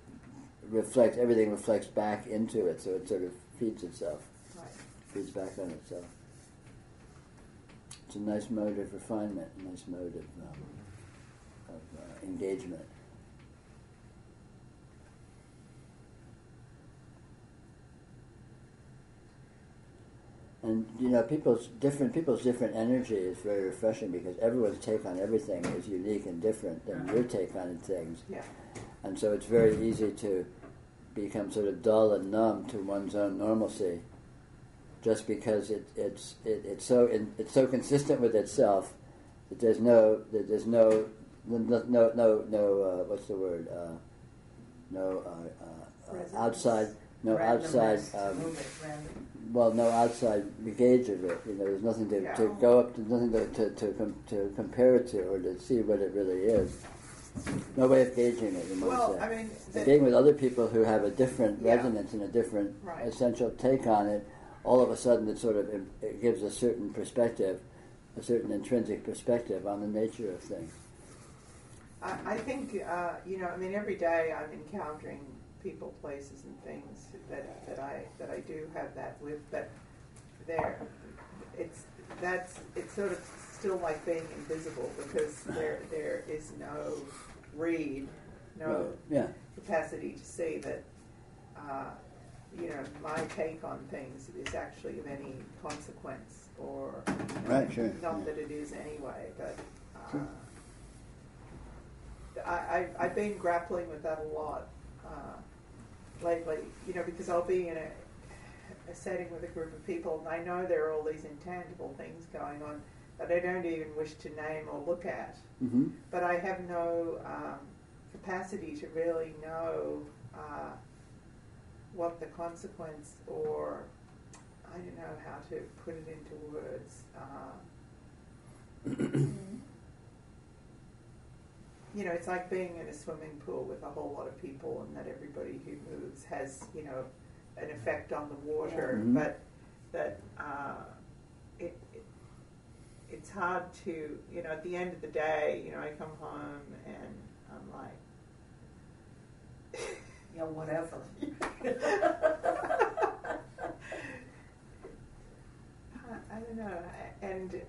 B: reflects, everything reflects back into it, so it sort of feeds itself, feeds back on itself. It's a nice mode of refinement, a nice mode of engagement. And people's different energy is very refreshing because everyone's take on everything is unique and different than your take on things.
A: Yeah.
B: And so it's very easy to become sort of dull and numb to one's own normalcy, just because it's so consistent with itself that there's no what's the word outside gauge of it. There's nothing to go up to, nothing to compare it to or to see what it really is. No way of gauging it, you might say. Being with other people who have a different resonance and a different essential take on it, all of a sudden it gives a certain perspective, a certain intrinsic perspective on the nature of things.
A: I think, every day I'm encountering people, places, and things that I do have that with, but it's sort of still like being invisible because there is no capacity to see that my take on things is actually of any consequence, or not that it is anyway, but I've been grappling with that a lot lately, because I'll be in a setting with a group of people and I know there are all these intangible things going on that I don't even wish to name or look at.
B: Mm-hmm.
A: But I have no capacity to really know what the consequence, or I don't know how to put it into words. It's like being in a swimming pool with a whole lot of people, and that everybody who moves has, an effect on the water.
B: Mm-hmm.
A: But that it's hard to, at the end of the day, I come home and I'm like,
H: whatever.
A: I don't know, and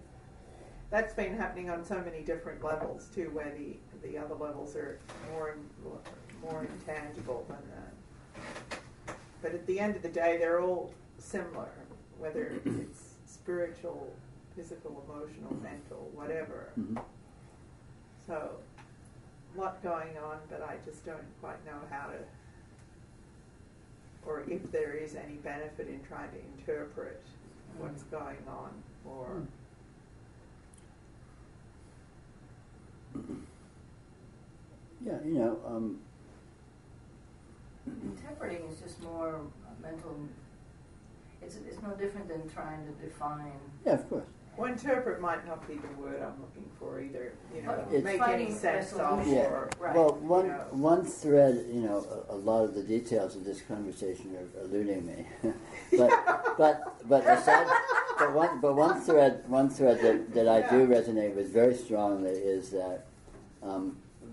A: that's been happening on so many different levels too, where the other levels are more intangible than that. But at the end of the day, they're all similar, whether it's spiritual, physical, emotional, mental, whatever.
B: Mm-hmm.
A: So, a lot going on, but I just don't quite know how to, or if there is any benefit in trying to interpret what's going on, or...
B: Yeah,
H: interpreting is just more mental. It's no different than trying to define.
B: Yeah, of course.
A: Well, interpret might not be the word I'm looking for either.
H: It's
A: make any sense of.
B: Yeah.
A: Or, right,
B: well, one thread. A lot of the details of this conversation are eluding me. but one thread that I do resonate with very strongly is that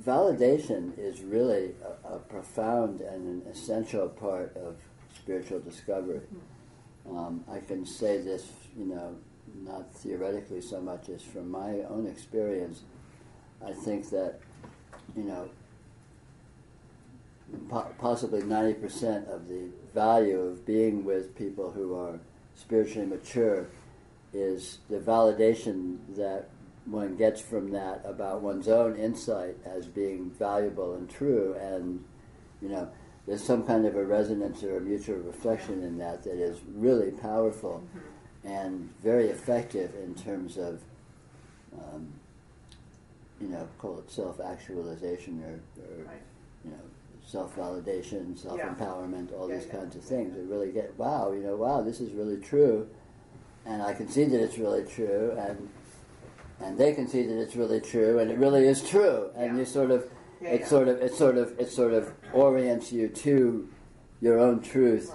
B: validation is really a profound and an essential part of spiritual discovery. I can say this, not theoretically so much as from my own experience. I think that, possibly 90% of the value of being with people who are spiritually mature is the validation that one gets from that about one's own insight as being valuable and true, and there's some kind of a resonance or a mutual reflection in that is really powerful and very effective in terms of call it self-actualization or self-validation, self-empowerment, all these kinds of things. They really get, wow, this is really true, and I can see that it's really true, and they can see that it's really true, and it really is true, and you sort of, it sort of orients you to your own truth,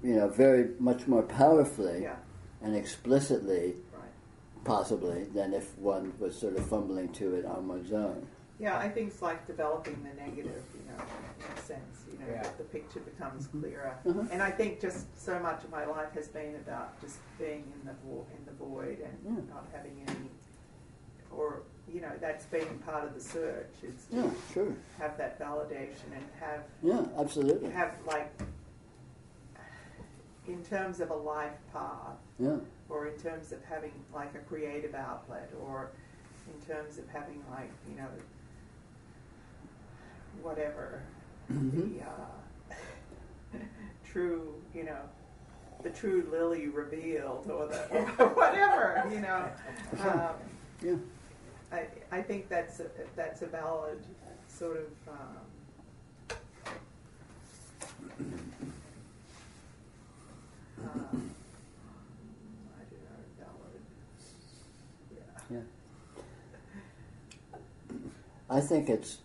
B: very much more powerfully and explicitly, possibly, than if one was sort of fumbling to it on one's own.
A: Yeah, I think it's like developing the negative, in a sense, that the picture becomes clearer. And I think just so much of my life has been about just being in the void and not having any, or, that's been part of the search, is to have that validation and have...
B: Yeah, absolutely.
A: Have, like, in terms of a life path,
B: yeah,
A: or in terms of having like a creative outlet, or in terms of having like, you know, whatever, the true, you know, the true lily revealed, or the or whatever, you know.
B: yeah.
A: I think that's a valid sort of I don't know, valid. Yeah.
B: Yeah. I think it's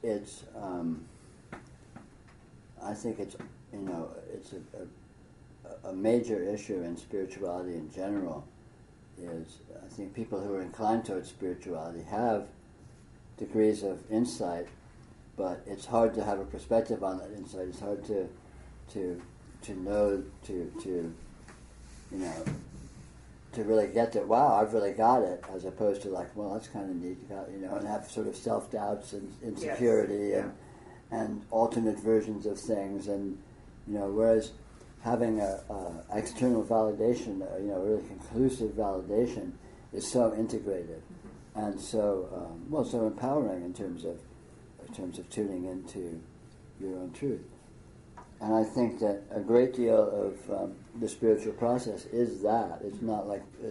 B: you know, it's a major issue in spirituality in general. Is I think people who are inclined towards spirituality have degrees of insight, but it's hard to have a perspective on that insight. It's hard to know to you know, to really get that, wow, I've really got it, as opposed to like, well, that's kind of neat, you know, and have sort of self-doubts and insecurity,
A: yes.
B: and alternate versions of things, and, you know, whereas having a external validation, you know, really conclusive validation is so integrated, and so, so empowering in terms of tuning into your own truth. And I think that a great deal of the spiritual process is that. It's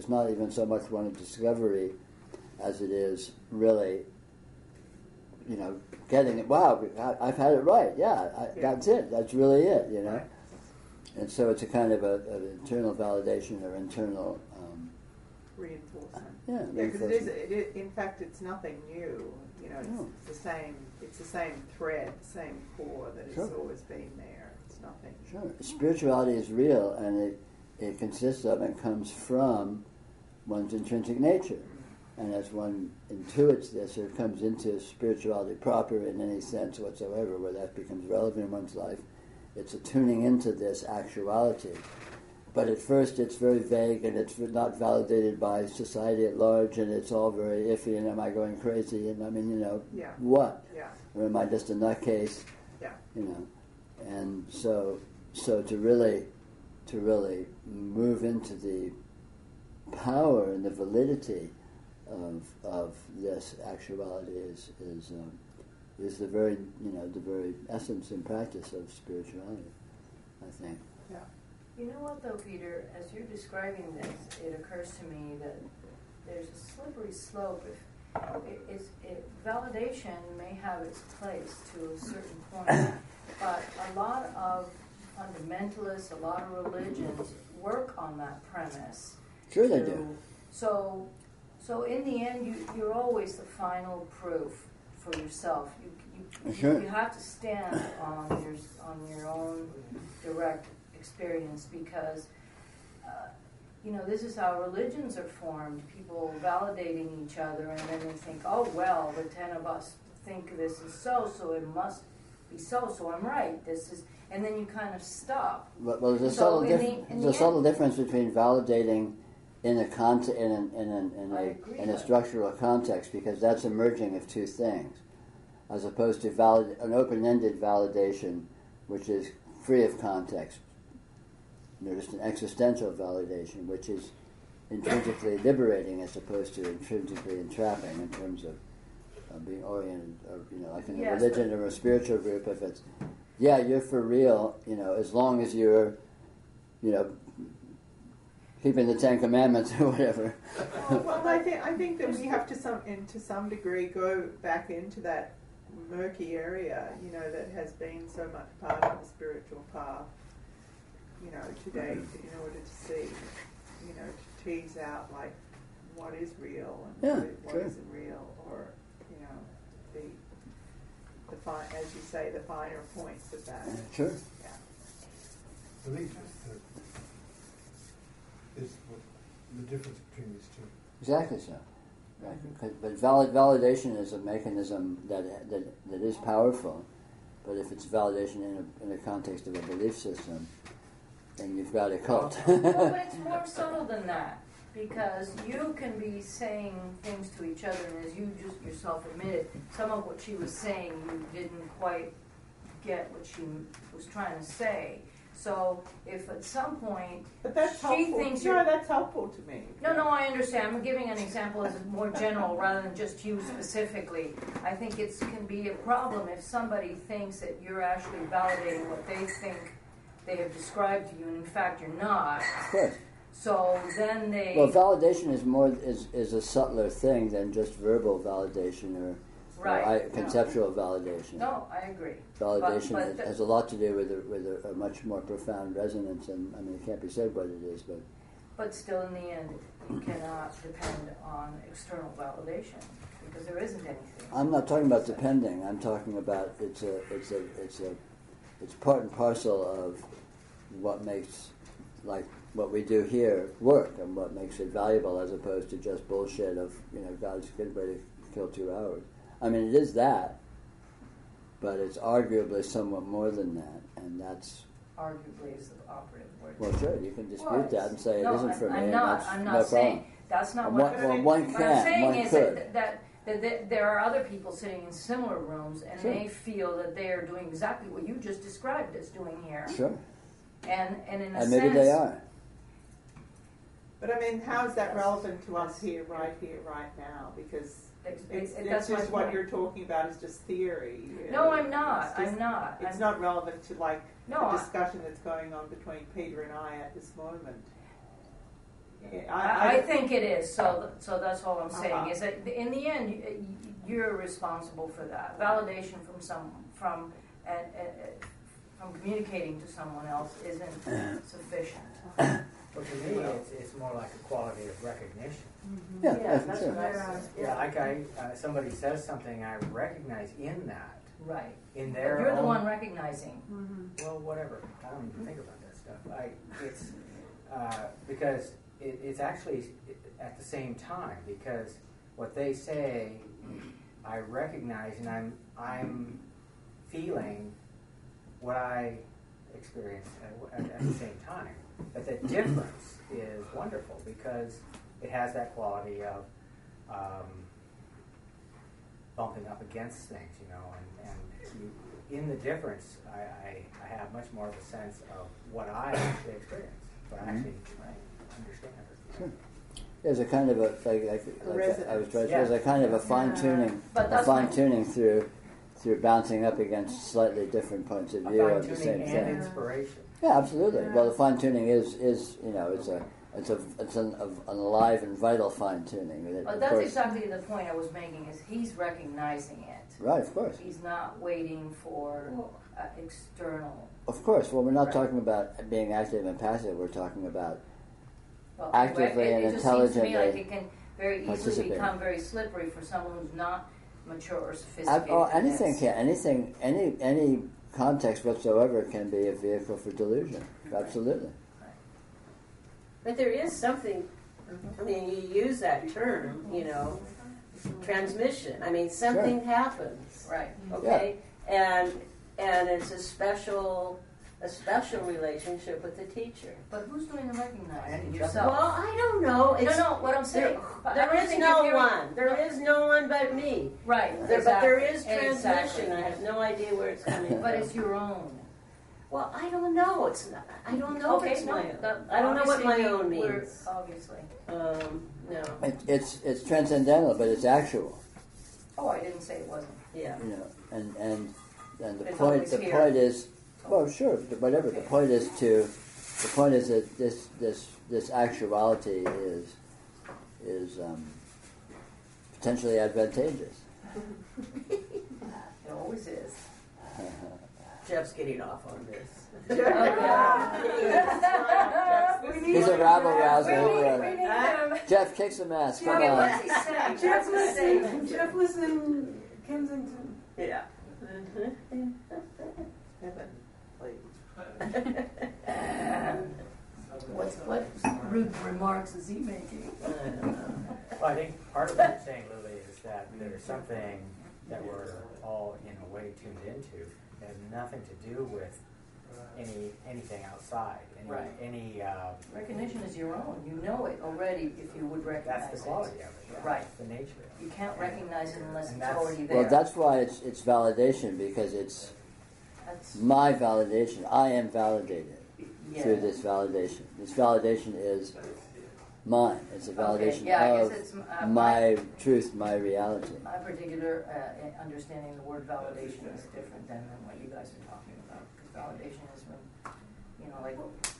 B: not even so much one of discovery as it is really, you know, getting it. Wow, I've had it right. Yeah, that's it. That's really it. You know. Right. And so it's a kind of an internal validation or internal
A: reinforcement.
B: Yeah,
A: because it is. In fact, it's nothing new. You know, it's the same. It's the same thread, the same core that has always been there. Nothing.
B: Sure. Spirituality is real, and it consists of and comes from one's intrinsic nature. And as one intuits this or comes into spirituality proper in any sense whatsoever, where that becomes relevant in one's life, it's a tuning into this actuality. But at first it's very vague, and it's not validated by society at large, and it's all very iffy, and am I going crazy? And I mean, you know, what?
A: Yeah.
B: Or am I just a nutcase?
A: Yeah.
B: You know. And so to really move into the power and the validity of this actuality is the very essence and practice of spirituality, I think.
A: Yeah.
H: You know what though, Peter? As you're describing this, it occurs to me that there's a slippery slope. Validation may have its place to a certain point. But a lot of fundamentalists, a lot of religions work on that premise.
B: Sure they do.
H: So in the end, you're always the final proof for yourself. You have to stand on your own direct experience, because you know, this is how religions are formed. People validating each other, and then they think, oh well, the 10 of us think this is so it must be so I'm right. This is, and then you kind of stop.
B: Well, there's a subtle difference between validating in a structural context, because that's a merging of two things, as opposed to an open-ended validation, which is free of context. There's an existential validation, which is intrinsically liberating as opposed to intrinsically entrapping in terms of being oriented, or, you know, like in a religion or a spiritual group. If it's, you're for real, you know, as long as you're, you know, keeping the 10 Commandments or whatever.
A: Well, I think that we have to some degree go back into that murky area, you know, that has been so much part of the spiritual path, you know, to date, in order to see, you know, to tease out like what is real and what isn't real, or, you know, the as you say, the finer points of that.
B: Sure.
A: Yeah.
I: Belief is the difference between these two.
B: Exactly so. Right. But validation is a mechanism that is powerful, but if it's validation in a context of a belief system, then you've got a cult.
H: Well, but it's more subtle than that, because you can be saying things to each other, and as you just yourself admitted, some of what she was saying you didn't quite get what she was trying to say. So if at some point
A: but that's
H: she
A: helpful.
H: thinks
A: No, that's helpful to me.
H: No, I understand. I'm giving an example as more general rather than just you specifically. I think it can be a problem if somebody thinks that you're actually validating what they think they have described to you, and in fact you're not.
B: Of course.
H: So then they...
B: Well, validation is a subtler thing than just verbal validation or conceptual validation.
H: No, I agree.
B: Validation
H: but
B: has a lot to do with a much more profound resonance, and I mean, it can't be said what it is, but...
H: But still, in the end, you cannot depend on external validation because there isn't anything.
B: I'm not talking about depending. I'm talking about it's part and parcel of what makes, like what we do here, work, and what makes it valuable, as opposed to just bullshit of God's good way to kill 2 hours. I mean, it is that, but it's arguably somewhat more than that, and that's...
H: Arguably is the operative word.
B: Well, sure, you can dispute that and say it isn't for me.
H: I'm not saying that's not what
B: one
H: what
B: can.
H: I'm saying
B: One
H: is
B: could.
H: that there are other people sitting in similar rooms and
B: Sure.
H: they feel that they are doing exactly what you just described as doing here.
B: Sure.
H: And in a
B: And
H: sense,
B: maybe they are.
A: But I mean, how is that relevant to us here, right now? Because it's just what you're talking about is just theory.
H: No, I'm not. I'm not.
A: It's not relevant to the
H: I-
A: discussion that's going on between Peter and I at this moment.
H: I think it is. So that's all I'm saying
A: Uh-huh.
H: is that in the end, you're responsible for that. Validation from communicating to someone else isn't sufficient.
D: Well, to me, it's more like a quality of recognition.
B: Mm-hmm. Yeah,
H: that's
B: sure.
H: what I said.
D: Yeah, like somebody says something, I recognize in that.
H: Right.
D: In their
H: But you're the
D: own,
H: one recognizing.
D: Well, whatever. I don't even think about that stuff. It's because it's actually at the same time, because what they say, I recognize, and I'm feeling what I experience at the same time. But the difference is wonderful because it has that quality of bumping up against things, and in the difference, I have much more of a sense of what I actually experience, what I actually understand.
B: Sure. There's a kind of a there's a kind of a fine tuning through bouncing up against slightly different points of view of the same thing.
D: And inspiration.
B: Yeah, absolutely. Yeah. Well, the fine tuning is it's an alive and vital fine tuning.
H: Well, that's exactly the point I was making. Is he's recognizing it.
B: Right, of course.
H: He's not waiting for external.
B: Of course. Well, we're not talking about being active and passive. We're talking about actively and intelligently. It just seems to me like it can very easily become very slippery for someone who's not mature or sophisticated. Anything can. Any context whatsoever can be a vehicle for delusion. Absolutely.
E: But there is something, I mean, you use that term, transmission. I mean, something happens.
H: Right.
E: Okay? Yeah. And it's a special relationship with the teacher.
H: But who's doing the recognizing? Yourself.
E: Well, I don't know.
H: No, what I'm saying.
E: There is no one. There is no one but me.
H: Right.
E: Exactly. But there is transmission. Exactly. I have no idea where it's coming from.
H: But it's your own.
E: Well, I don't know. It's not. I don't know if it's my own. I don't know what my own means.
H: Obviously.
E: No.
B: It's transcendental, but it's actual.
H: Oh, I didn't say it wasn't.
E: Yeah.
B: And the point is, well, sure, whatever. Okay. The point is that this actuality is potentially advantageous.
H: It always is.
E: Jeff's getting off on this.
B: He's a rabble rouser. Jeff, kick some ass. Come on.
G: Jeff lives in Kensington.
E: Yeah.
H: What rude remarks is he making?
D: Well, I think part of what you're saying, Lily, is that there's something that we're all in a way tuned into that has nothing to do with anything outside. Any
H: recognition is your own. You know it already if you would recognize it.
D: That's the quality of it. Yeah.
H: Right.
D: That's the nature of it.
H: You can't recognize it unless it's already there.
B: Well, that's why it's validation, because it's my validation. I am validated. through this validation. This validation is mine. It's a validation
H: Okay, yeah, I
B: of
H: guess it's
B: my truth, my reality.
H: my particular understanding the word validation is different than what you guys are talking about. Because validation is when, like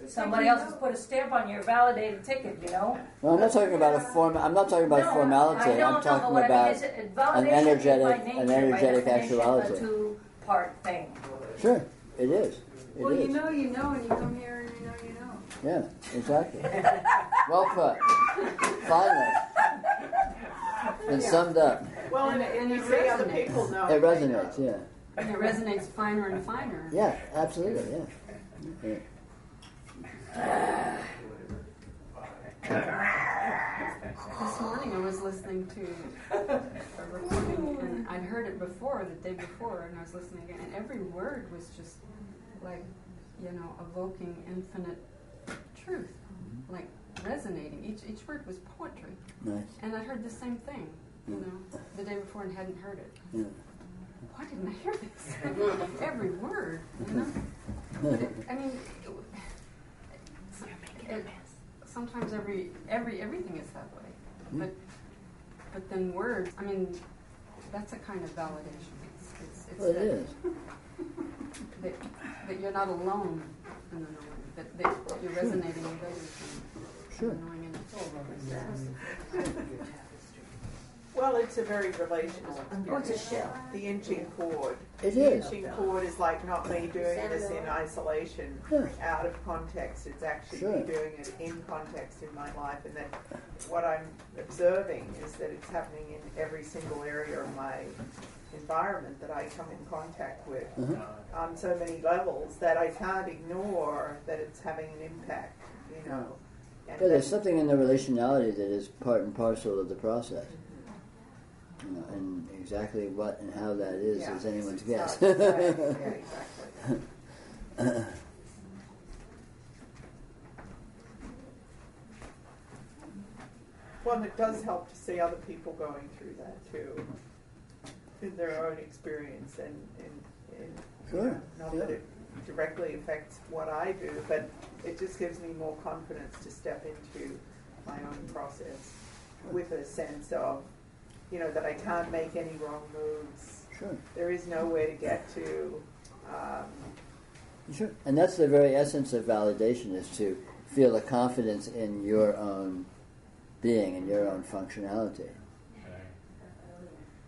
H: somebody else has put a stamp on your validated ticket,
B: Well, I'm not talking about a form. I'm not talking about formality. I'm talking about an energetic actuality.
H: A two-part thing.
B: Sure, it is.
G: Well, you know, and you come here and you know.
B: Yeah, exactly. Well put. Finally. And summed up.
A: Well, and you see other people know.
B: It resonates, yeah.
C: And it resonates finer and finer.
B: Yeah, absolutely, yeah.
C: This morning I was listening to a recording, and I'd heard it before, the day before, and I was listening again, and every word was just like, evoking infinite truth, like resonating. Each word was poetry.
B: Nice.
C: And I heard the same thing, the day before and hadn't heard it.
B: Yeah.
C: Why didn't I hear this? Every word, But sometimes everything is that way. But then words, that's a kind of validation. It's
B: well, it is.
C: That you're not alone in the knowing. That you're resonating with others.
B: Sure.
A: Well, it's a very relational.
H: Oh, it's a shell.
A: The inching chord.
B: It
A: The
B: is.
A: inching chord is like not me doing this in isolation, out of context. It's actually me doing it in context in my life, and that what I'm observing is that it's happening in every single area of my environment that I come in contact with on so many levels that I can't ignore that it's having an impact, And
B: But there's something in the relationality that is part and parcel of the process. And exactly what and how that is anyone's guess.
A: Yeah, exactly. Well, it does help to see other people going through that too, in their own experience, and
B: Sure.
A: Not that it directly affects what I do, but it just gives me more confidence to step into my own process with a sense of, that I can't make any wrong moves.
B: Sure.
A: There is nowhere to get to.
B: Sure. And that's the very essence of validation, is to feel a confidence in your own being and your own functionality.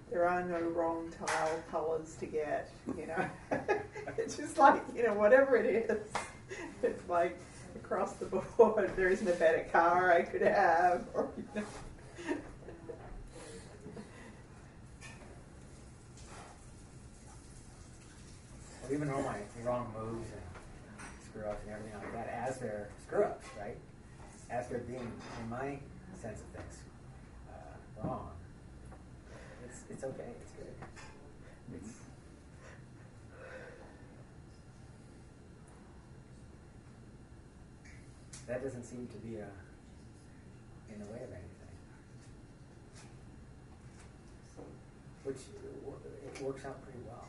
A: There are no wrong tile colors to get, It's just like, whatever it is, it's like across the board. There isn't a better car I could have, or,
D: Even all my wrong moves and screw-ups and everything like that, as they're screw-ups, right? As they're being, in my sense of things, wrong. It's okay. It's good. That doesn't seem to be in the way of anything. Which it works out pretty well.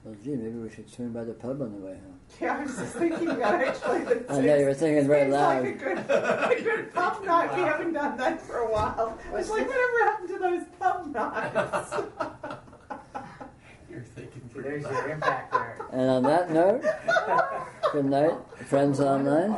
B: Well, gee, maybe we should swing by the pub on the way home.
A: Yeah, I was just thinking that actually.
B: I know you were thinking very loud.
A: Like a good pub night. We haven't done that for a while. It's like, whatever happened to those pub nights?
M: You're thinking
D: See, there's your impact there.
B: And on that note, good night, friends online.